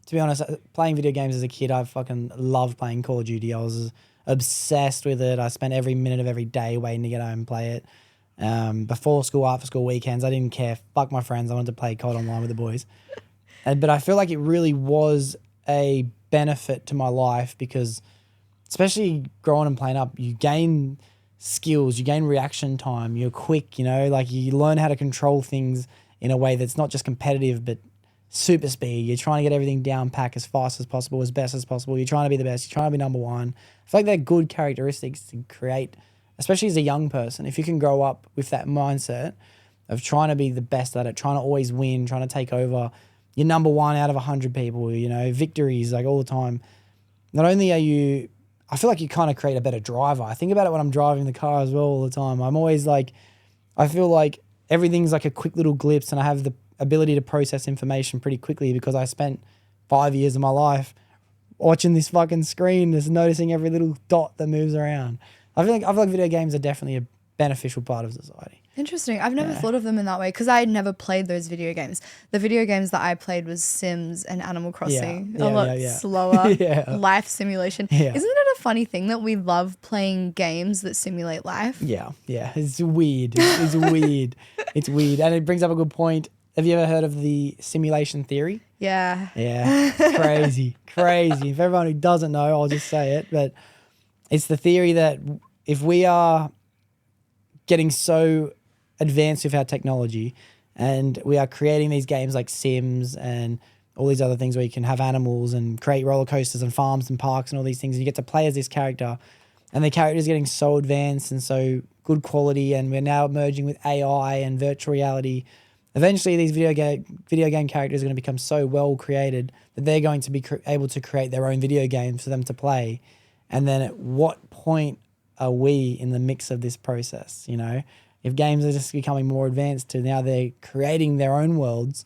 to be honest, playing video games as a kid, I fucking loved playing Call of Duty. I was obsessed with it. I spent every minute of every day waiting to get home and play it. Before school, after school, weekends, I didn't care. Fuck my friends. I wanted to play COD Online with the boys. But I feel like it really was a benefit to my life because especially growing and playing up, you gain skills, you gain reaction time, you're quick, you know, like you learn how to control things in a way that's not just competitive, but super speed. You're trying to get everything down pack as fast as possible, as best as possible. You're trying to be the best. You're trying to be number one. I feel like they're good characteristics to create, especially as a young person. If you can grow up with that mindset, of trying to be the best at it, trying to always win, trying to take over. You're number one out of 100 people, you know, victories like all the time. Not only are you, I feel like you kind of create a better driver. I think about it when I'm driving the car as well all the time. I'm always like, I feel like everything's like a quick little glimpse, and I have the ability to process information pretty quickly because I spent 5 years of my life watching this fucking screen, just noticing every little dot that moves around. I feel like video games are definitely a beneficial part of society. Interesting. I've never thought of them in that way because I had never played those video games. The video games that I played was Sims and Animal Crossing. Yeah, a lot yeah. slower. Yeah. Life simulation. Yeah. Isn't it a funny thing that we love playing games that simulate life? Yeah. It's weird. It's weird. It's weird. And it brings up a good point. Have you ever heard of the simulation theory? Yeah. Yeah. Crazy. Crazy. For everyone who doesn't know, I'll just say it. But it's the theory that if we are getting so advanced with our technology and we are creating these games like Sims and all these other things where you can have animals and create roller coasters and farms and parks and all these things, and you get to play as this character, and the character is getting so advanced and so good quality, and we're now merging with AI and virtual reality. Eventually these video game characters are going to become so well created that they're going to be able to create their own video games for them to play. And then at what point are we in the mix of this process, you know? If games are just becoming more advanced to now they're creating their own worlds,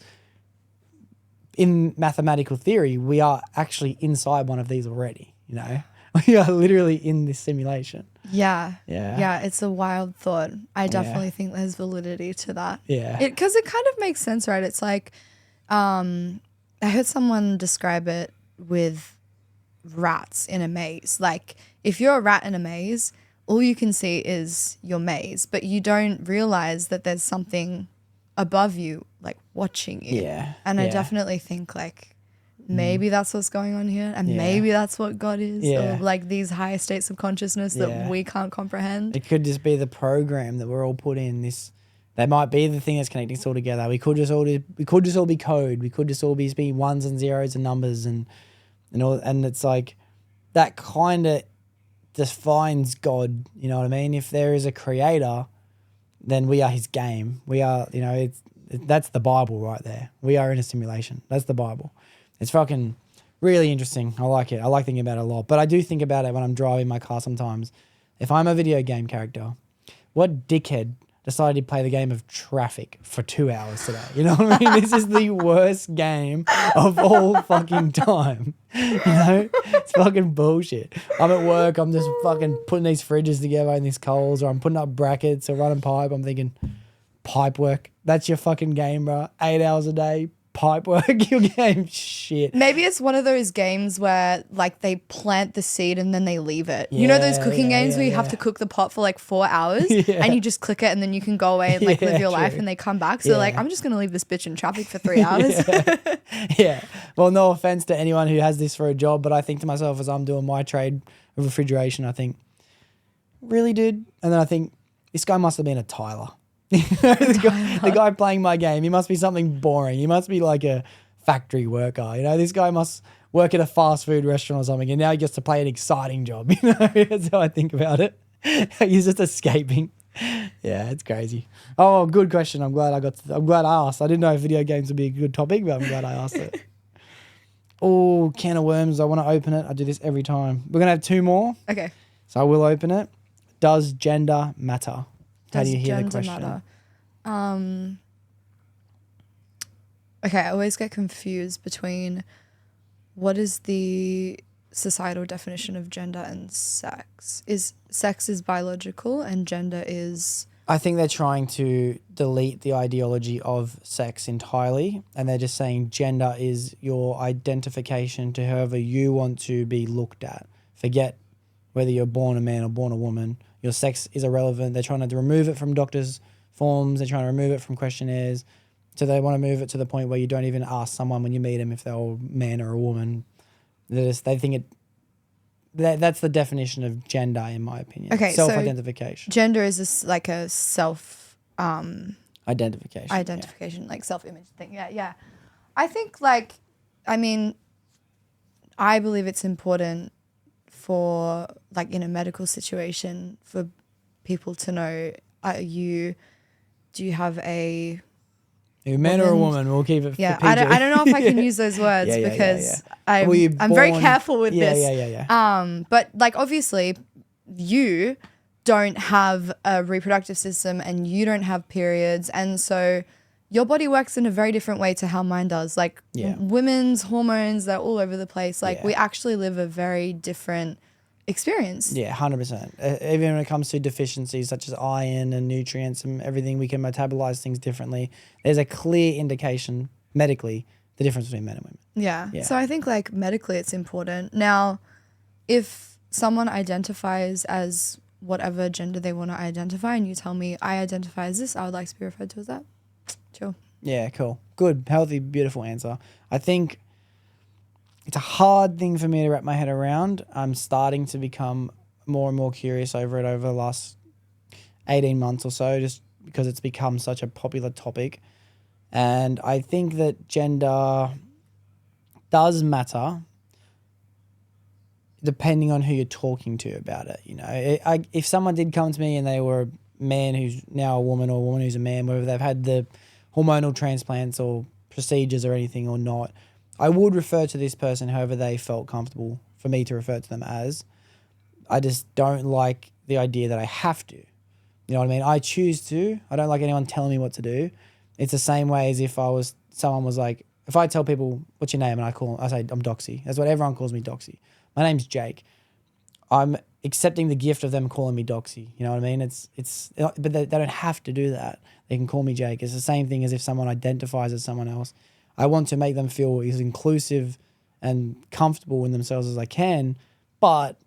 in mathematical theory, we are actually inside one of these already, you know? We are literally in this simulation. Yeah. Yeah. Yeah, it's a wild thought. I definitely think there's validity to that. Yeah. Because it kind of makes sense, right? It's like, I heard someone describe it with rats in a maze. Like, if you're a rat in a maze, all you can see is your maze, but you don't realize that there's something above you, like watching you. Yeah. And I definitely think like maybe that's what's going on here, and maybe that's what God is, or like these higher states of consciousness that we can't comprehend. It could just be the program that we're all put in. That might be the thing that's connecting us all together. We could just all be code. We could just all be ones and zeros and numbers and all. And it's like that kind of defines God. You know what I mean? If there is a creator, then we are his game. We are, you know, that's the Bible right there. We are in a simulation. That's the Bible. It's fucking really interesting. I like it. I like thinking about it a lot. But I do think about it when I'm driving my car sometimes. If I'm a video game character, what dickhead decided to play the game of Traffic for 2 hours today? You know what I mean? This is the worst game of all fucking time. You know? It's fucking bullshit. I'm at work. I'm just fucking putting these fridges together in these coals, or I'm putting up brackets or running pipe. I'm thinking, pipe work. That's your fucking game, bro. 8 hours a day. Pipe work, your game, shit. Maybe it's one of those games where like they plant the seed and then they leave it. You know those cooking games where you have to cook the pot for like 4 hours and you just click it and then you can go away and like live your life and they come back. So like, I'm just going to leave this bitch in traffic for 3 hours. Yeah. Well, no offense to anyone who has this for a job, but I think to myself as I'm doing my trade of refrigeration, I think, really, dude? And then I think, this guy must have been a Tyler. The guy playing my game, he must be something boring. He must be like a factory worker. You know, this guy must work at a fast food restaurant or something, and now he gets to play an exciting job. You know, that's how I think about it. He's just escaping. Yeah, it's crazy. Oh, good question. I'm glad I asked. I didn't know if video games would be a good topic, but I'm glad I asked it. Oh, can of worms. I want to open it. I do this every time. We're gonna have 2 more. Okay. So I will open it. Does gender matter? How do you hear the question? Matter? Okay, I always get confused between what is the societal definition of gender and sex. Sex is biological and gender is... I think they're trying to delete the ideology of sex entirely, and they're just saying gender is your identification to however you want to be looked at. Forget whether you're born a man or born a woman. Your sex is irrelevant. They're trying to remove it from doctors' forms. They're trying to remove it from questionnaires. So they want to move it to the point where you don't even ask someone when you meet them if they're a man or a woman. They think that's the definition of gender, in my opinion. Okay, self-identification. So gender is this like a self identification, like self-image thing. Yeah. I think like, I mean, I believe it's important for like in a medical situation for people to know, are you do you have a Are you a man or a woman? woman? We'll keep it Yeah, for PG. I don't know if I can use those words Yeah. because Were you I'm very born- careful with this. Yeah. But like obviously you don't have a reproductive system and you don't have periods, and so your body works in a very different way to how mine does. Like Yeah. women's hormones, they're all over the place. Like Yeah. we actually live a very different experience. Yeah, 100%. Even when it comes to deficiencies such as iron and nutrients and everything, we can metabolize things differently. There's a clear indication medically the difference between men and women. Yeah. Yeah. So I think like medically it's important. Now, if someone identifies as whatever gender they want to identify and you tell me I identify as this, I would like to be referred to as that. Chill. Yeah, cool. Good, healthy, beautiful answer. I think it's a hard thing for me to wrap my head around. I'm starting to become more and more curious over it over the last 18 months or so, just because it's become such a popular topic. And I think that gender does matter depending on who you're talking to about it. You know, if someone did come to me and they were a man who's now a woman or a woman who's a man, whether they've had the hormonal transplants or procedures or anything or not, I would refer to this person however they felt comfortable for me to refer to them as. I just don't like the idea that I have to. You know what I mean? I choose to. I don't like anyone telling me what to do. It's the same way as if someone was like, if I tell people, what's your name? And I say, I'm Doxy. That's what everyone calls me, Doxy. My name's Jake. I'm accepting the gift of them calling me Doxy. You know what I mean? But they don't have to do that. They can call me Jake. It's the same thing as if someone identifies as someone else. I want to make them feel as inclusive and comfortable in themselves as I can, but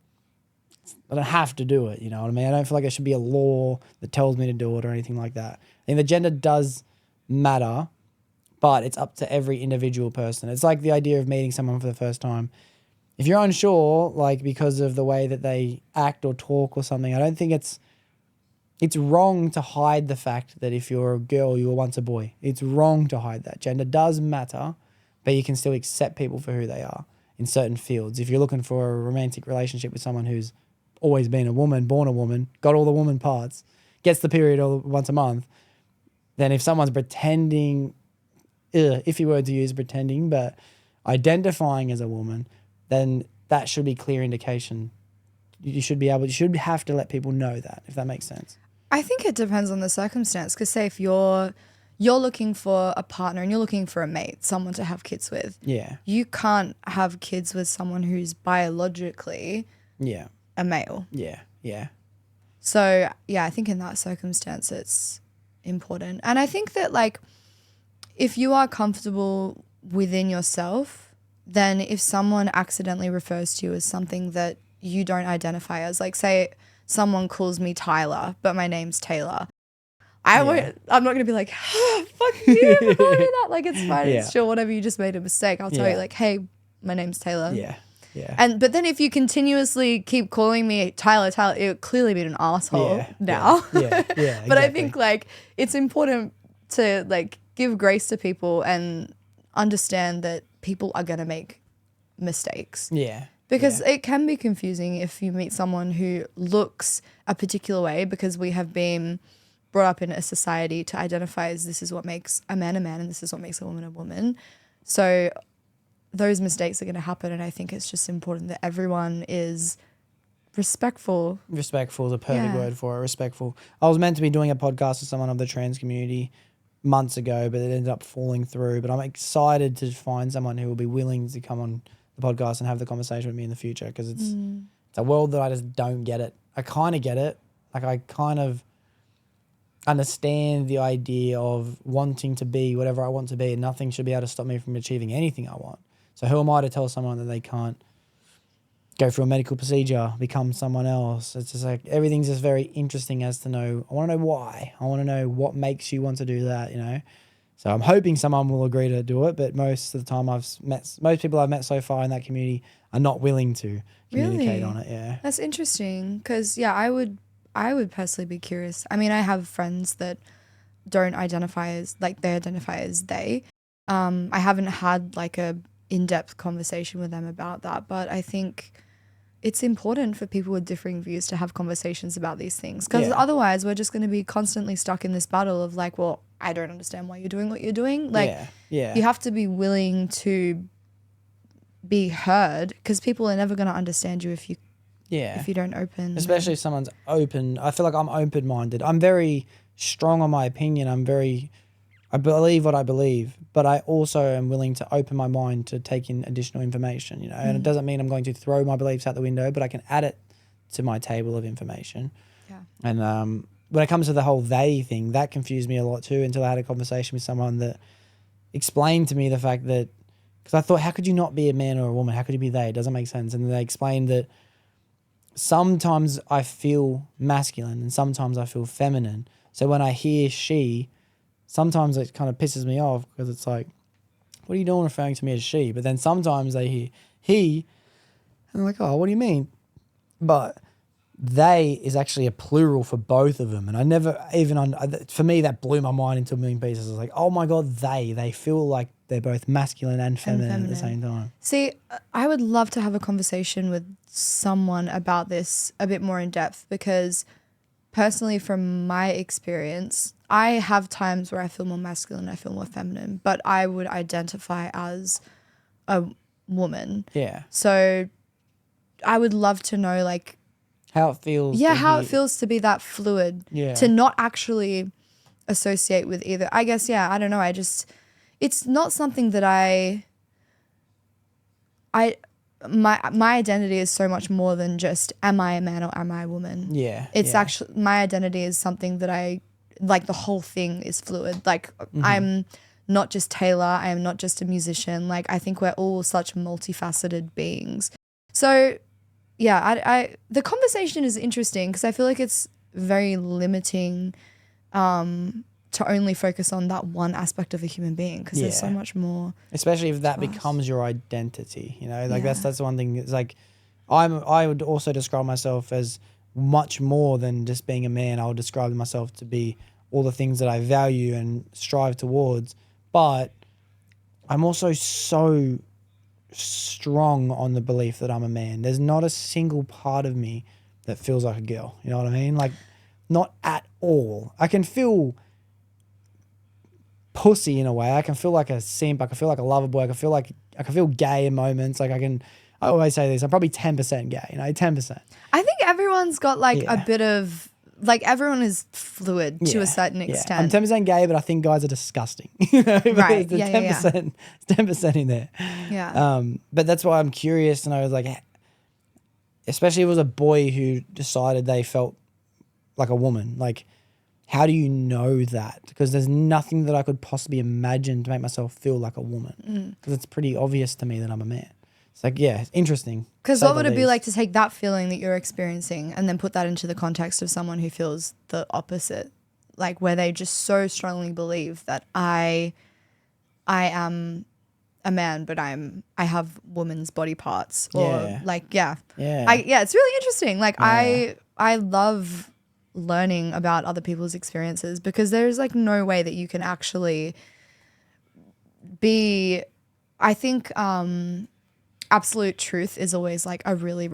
I don't have to do it. You know what I mean? I don't feel like there should be a law that tells me to do it or anything like that. I think the gender does matter, but it's up to every individual person. It's like the idea of meeting someone for the first time. If you're unsure, like because of the way that they act or talk or something, I don't think it's wrong to hide the fact that if you're a girl, you were once a boy. It's wrong to hide that. Gender does matter, but you can still accept people for who they are in certain fields. If you're looking for a romantic relationship with someone who's always been a woman, born a woman, got all the woman parts, gets the period once a month, then if someone's pretending, if you were to use pretending, but identifying as a woman, then that should be clear indication. You should have to let people know that, if that makes sense. I think it depends on the circumstance. Because say if you're looking for a partner and you're looking for a mate, someone to have kids with, Yeah. you can't have kids with someone who's biologically Yeah. a male. Yeah. Yeah. So yeah, I think in that circumstance it's important. And I think that like if you are comfortable within yourself, then if someone accidentally refers to you as something that you don't identify as, like say someone calls me Tyler, but my name's Tayla. I'm not going to be like, fuck you for calling me that. Like, it's fine. It's chill. Whatever, you just made a mistake. I'll tell you like, hey, my name's Tayla. Yeah. Yeah. But then if you continuously keep calling me Tyler, it would clearly be an asshole now. Yeah. But I exactly. think like it's important to like give grace to people and understand that people are going to make mistakes. Yeah. Because it can be confusing if you meet someone who looks a particular way, because we have been brought up in a society to identify as this is what makes a man and this is what makes a woman a woman. So those mistakes are going to happen, and I think it's just important that everyone is respectful. Respectful is a perfect word for it. Respectful. I was meant to be doing a podcast with someone of the trans community months ago, but it ended up falling through. But I'm excited to find someone who will be willing to come on the podcast and have the conversation with me in the future, because it's a world that I just don't get it. I kind of get it. Like I kind of understand the idea of wanting to be whatever I want to be, and nothing should be able to stop me from achieving anything I want. So who am I to tell someone that they can't go through a medical procedure, become someone else? It's just like everything's just very interesting as to know. I want to know why. I want to know what makes you want to do that, you know? So I'm hoping someone will agree to do it, but most of the time most people I've met so far in that community are not willing to communicate on it. Yeah. That's interesting, because I would personally be curious. I mean, I have friends that don't identify as, like, they identify as they. I haven't had like a in-depth conversation with them about that, but I think it's important for people with differing views to have conversations about these things, because Yeah. otherwise we're just going to be constantly stuck in this battle of like, well, I don't understand why you're doing what you're doing. Like, Yeah. you have to be willing to be heard, because people are never going to understand you if you don't open. Especially if someone's open. I feel like I'm open-minded. I'm very strong on my opinion. I believe what I believe, but I also am willing to open my mind to take in additional information, and it doesn't mean I'm going to throw my beliefs out the window, but I can add it to my table of information. Yeah. And when it comes to the whole they thing, that confused me a lot too, until I had a conversation with someone that explained to me the fact that, because I thought, how could you not be a man or a woman? How could you be they? It doesn't make sense. And they explained that sometimes I feel masculine and sometimes I feel feminine. So when I hear she, sometimes it kind of pisses me off, because it's like, what are you doing referring to me as she? But then sometimes they hear he, and I'm like, oh, what do you mean? But they is actually a plural for both of them. And I never even, for me, that blew my mind into a million pieces. I was like, oh my God, they feel like they're both masculine and feminine at the same time. See, I would love to have a conversation with someone about this a bit more in depth, because personally, from my experience, I have times where I feel more masculine, I feel more feminine, but I would identify as a woman. Yeah. So I would love to know, like, how it feels. how it feels to be that fluid. Yeah. To not actually associate with either. I guess, I don't know. It's not something that my identity is so much more than just, am I a man or am I a woman? Yeah. It's actually, my identity is something that I, like, the whole thing is fluid. Like, I'm not just Tayla, I am not just a musician. Like, I think we're all such multifaceted beings. So I the conversation is interesting, because I feel like it's very limiting to only focus on that one aspect of a human being, because there's so much more. Especially if that becomes your identity, like that's the one thing. It's like, I would also describe myself as much more than just being a man. I would describe myself to be all the things that I value and strive towards. But I'm also so strong on the belief that I'm a man. There's not a single part of me that feels like a girl. You know what I mean? Like, not at all. I can feel pussy in a way. I can feel like a simp. I can feel like a lover boy. I can feel gay in moments. Like, I always say this, I'm probably 10% gay, 10%. I think everyone's got like a bit of, like, everyone is fluid to a certain extent. I'm 10% gay, but I think guys are disgusting. Right. There's 10%, 10% in there. Yeah. But that's why I'm curious to know, like, especially if it was a boy who decided they felt like a woman, like, how do you know that? Because there's nothing that I could possibly imagine to make myself feel like a woman. Because it's pretty obvious to me that I'm a man. It's like, it's interesting. Because what would it be like to take that feeling that you're experiencing and then put that into the context of someone who feels the opposite, like, where they just so strongly believe that I am a man, but I have woman's body parts, or it's really interesting. Like, I love learning about other people's experiences, because there's like no way that you can actually be, I think, absolute truth is always like a really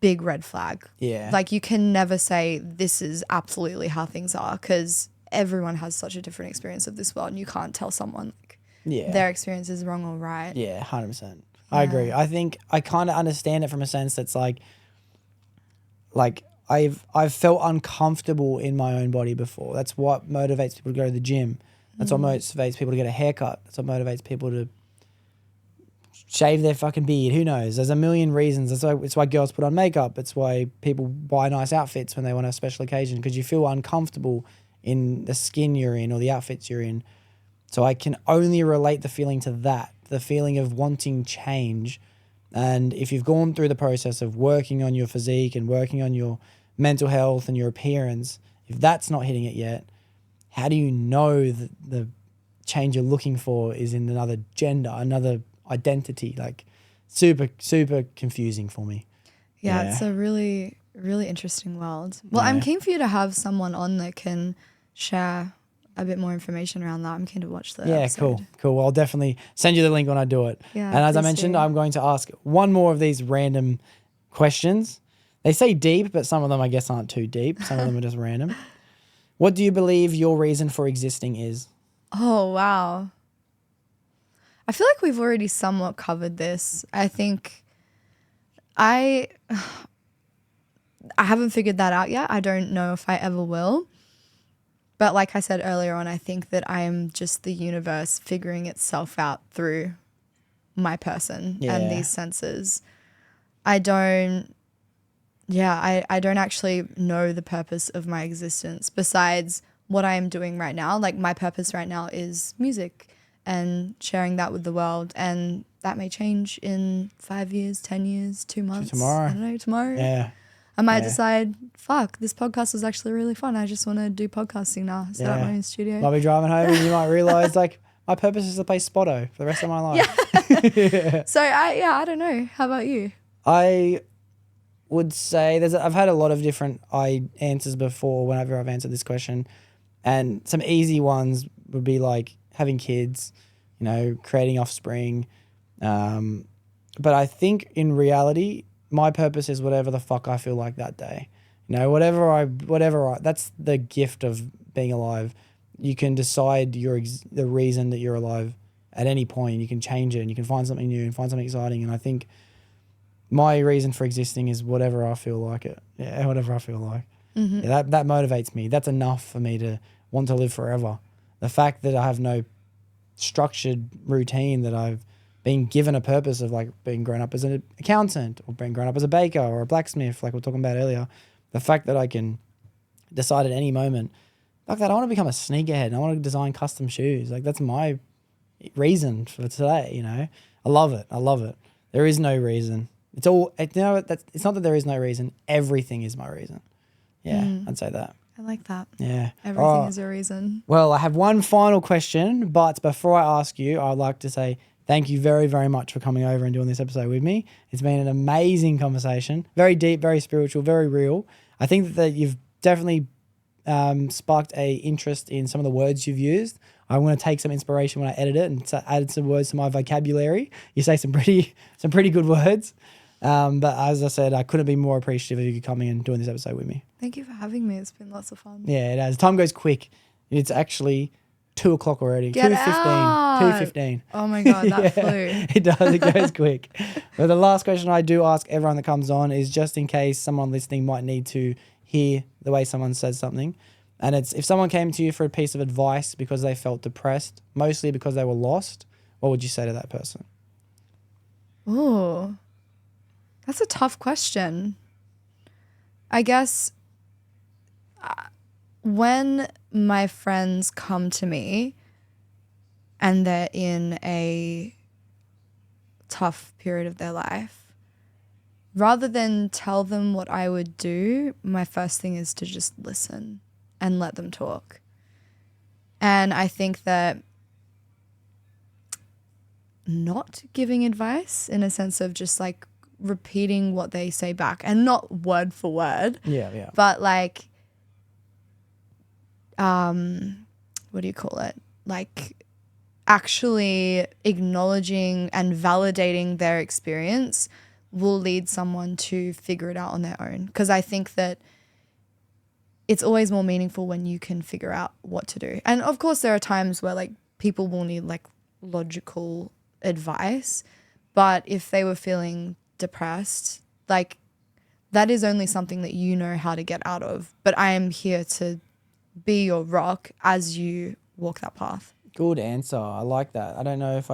big red flag. Yeah. Like, you can never say this is absolutely how things are, because everyone has such a different experience of this world, and you can't tell someone like their experience is wrong or right. Yeah, 100%. I agree. I think I kind of understand it from a sense that's like I've felt uncomfortable in my own body before. That's what motivates people to go to the gym. That's what motivates people to get a haircut. That's what motivates people to shave their fucking beard. Who knows? There's a million reasons. It's why girls put on makeup. It's why people buy nice outfits when they want a special occasion, because you feel uncomfortable in the skin you're in or the outfits you're in. So I can only relate the feeling to that, the feeling of wanting change. And if you've gone through the process of working on your physique and working on your mental health and your appearance, if that's not hitting it yet, how do you know that the change you're looking for is in another gender, another identity? Like, super, super confusing for me. Yeah, it's a really, really interesting world. Well, I'm keen for you to have someone on that can share a bit more information around that. I'm keen to watch that. Yeah, episode. cool. Well, I'll definitely send you the link when I do it. Yeah, and as I please mentioned, do. I'm going to ask one more of these random questions. They say deep, but some of them I guess aren't too deep. Some of them are just random. What do you believe your reason for existing is? Oh, wow. I feel like we've already somewhat covered this. I think I haven't figured that out yet. I don't know if I ever will. But like I said earlier on, I think that I am just the universe figuring itself out through my person and these senses. I don't actually know the purpose of my existence besides what I am doing right now. Like my purpose right now is music and sharing that with the world. And that may change in 5 years, 10 years, 2 months. Tomorrow. I don't know, tomorrow. Yeah. I might decide, fuck, this podcast was actually really fun. I just want to do podcasting now. Set up my own studio. Might be driving home and you might realise like my purpose is to play Spotto for the rest of my life. So I don't know. How about you? I would say I've had a lot of different answers before whenever I've answered this question, and some easy ones would be like having kids, you know, creating offspring. But I think in reality, my purpose is whatever the fuck I feel like that day. You know, that's the gift of being alive. You can decide the reason that you're alive at any point. You can change it and you can find something new and find something exciting. And I think my reason for existing is whatever I feel like it. Yeah, whatever I feel like. Mm-hmm. Yeah, that motivates me. That's enough for me to want to live forever. The fact that I have no structured routine, that I've been given a purpose of like being grown up as an accountant or being grown up as a baker or a blacksmith, like we were talking about earlier. The fact that I can decide at any moment, like that, I want to become a sneakerhead and I want to design custom shoes. Like that's my reason for today, you know. I love it. There is no reason. It's not that there is no reason. Everything is my reason. Yeah, I'd say that. I like that. Yeah. Everything is a reason. Well, I have one final question, but before I ask you, I'd like to say thank you very, very much for coming over and doing this episode with me. It's been an amazing conversation. Very deep, very spiritual, very real. I think that you've definitely sparked a interest in some of the words you've used. I'm going to take some inspiration when I edit it and add some words to my vocabulary. You say some pretty good words. But as I said, I couldn't be more appreciative of you coming and doing this episode with me. Thank you for having me. It's been lots of fun. Yeah, it has. Time goes quick. It's actually 2:00 already. Get 2:15. out. 2:15. Oh my God, that flew. It does. It goes quick. But the last question I do ask everyone that comes on is just in case someone listening might need to hear the way someone says something. And it's if someone came to you for a piece of advice because they felt depressed, mostly because they were lost, what would you say to that person? Ooh, that's a tough question. I guess when my friends come to me and they're in a tough period of their life, rather than tell them what I would do, my first thing is to just listen and let them talk. And I think that not giving advice in a sense of just like repeating what they say back and not word for word. Yeah. But like, what do you call it? Like actually acknowledging and validating their experience will lead someone to figure it out on their own. Because I think that it's always more meaningful when you can figure out what to do. And of course there are times where like people will need like logical advice, but if they were feeling depressed, like that is only something that you know how to get out of. But I am here to be your rock as you walk that path. Good answer. I like that. I don't know if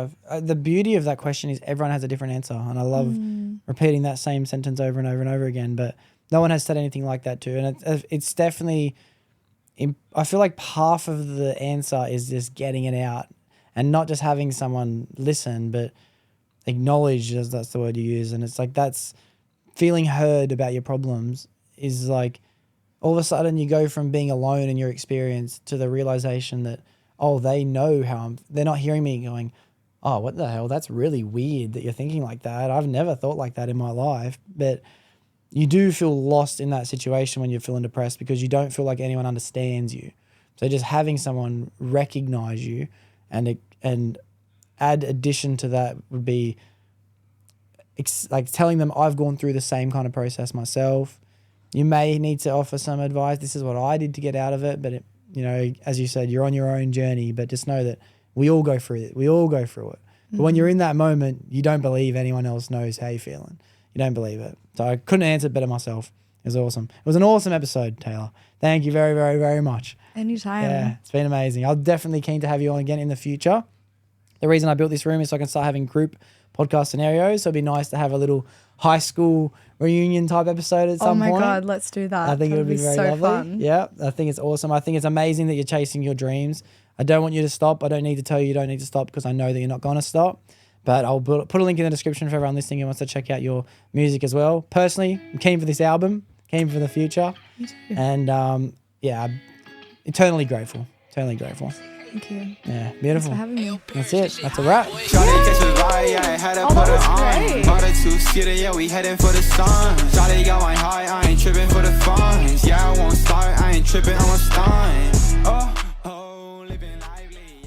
the beauty of that question is everyone has a different answer, and I love repeating that same sentence over and over and over again, but no one has said anything like that too. And it's definitely, I feel like half of the answer is just getting it out and not just having someone listen, but acknowledge, as that's the word you use. And it's like, that's feeling heard about your problems is like, all of a sudden you go from being alone in your experience to the realization that, oh, they know how they're not hearing me going, oh, what the hell? That's really weird that you're thinking like that. I've never thought like that in my life. But you do feel lost in that situation when you're feeling depressed because you don't feel like anyone understands you. So just having someone recognize you and add addition to that would be like telling them I've gone through the same kind of process myself. You may need to offer some advice. This is what I did to get out of it. But, as you said, you're on your own journey. But just know that we all go through it. We all go through it. But when you're in that moment, you don't believe anyone else knows how you're feeling. You don't believe it. So I couldn't answer it better myself. It was awesome. It was an awesome episode, Tayla. Thank you very, very, very much. Anytime. Yeah, it's been amazing. I'm definitely keen to have you on again in the future. The reason I built this room is so I can start having group podcast scenarios. So it'd be nice to have a little high school reunion type episode at some point. Oh my God, let's do that. I think it would be very so lovely. fun. Yeah, I think it's awesome. I think it's amazing that you're chasing your dreams. I don't want you to stop. I don't need to tell you don't need to stop because I know that you're not going to stop. But I'll put a link in the description for everyone listening who wants to check out your music as well. Personally, I'm keen for this album, keen for the future. And I'm eternally grateful. Eternally grateful. Thank you. Yeah, beautiful. Thanks for having me. That's it. That's a wrap. Shawty catch a vibe, yeah, I had to Oh, put that her was on. great. Bought a two-seater, yeah, we heading for the sun. Shawty got my high, I ain't tripping for the funds. Yeah, I won't start, I ain't tripping, I'm a stunt.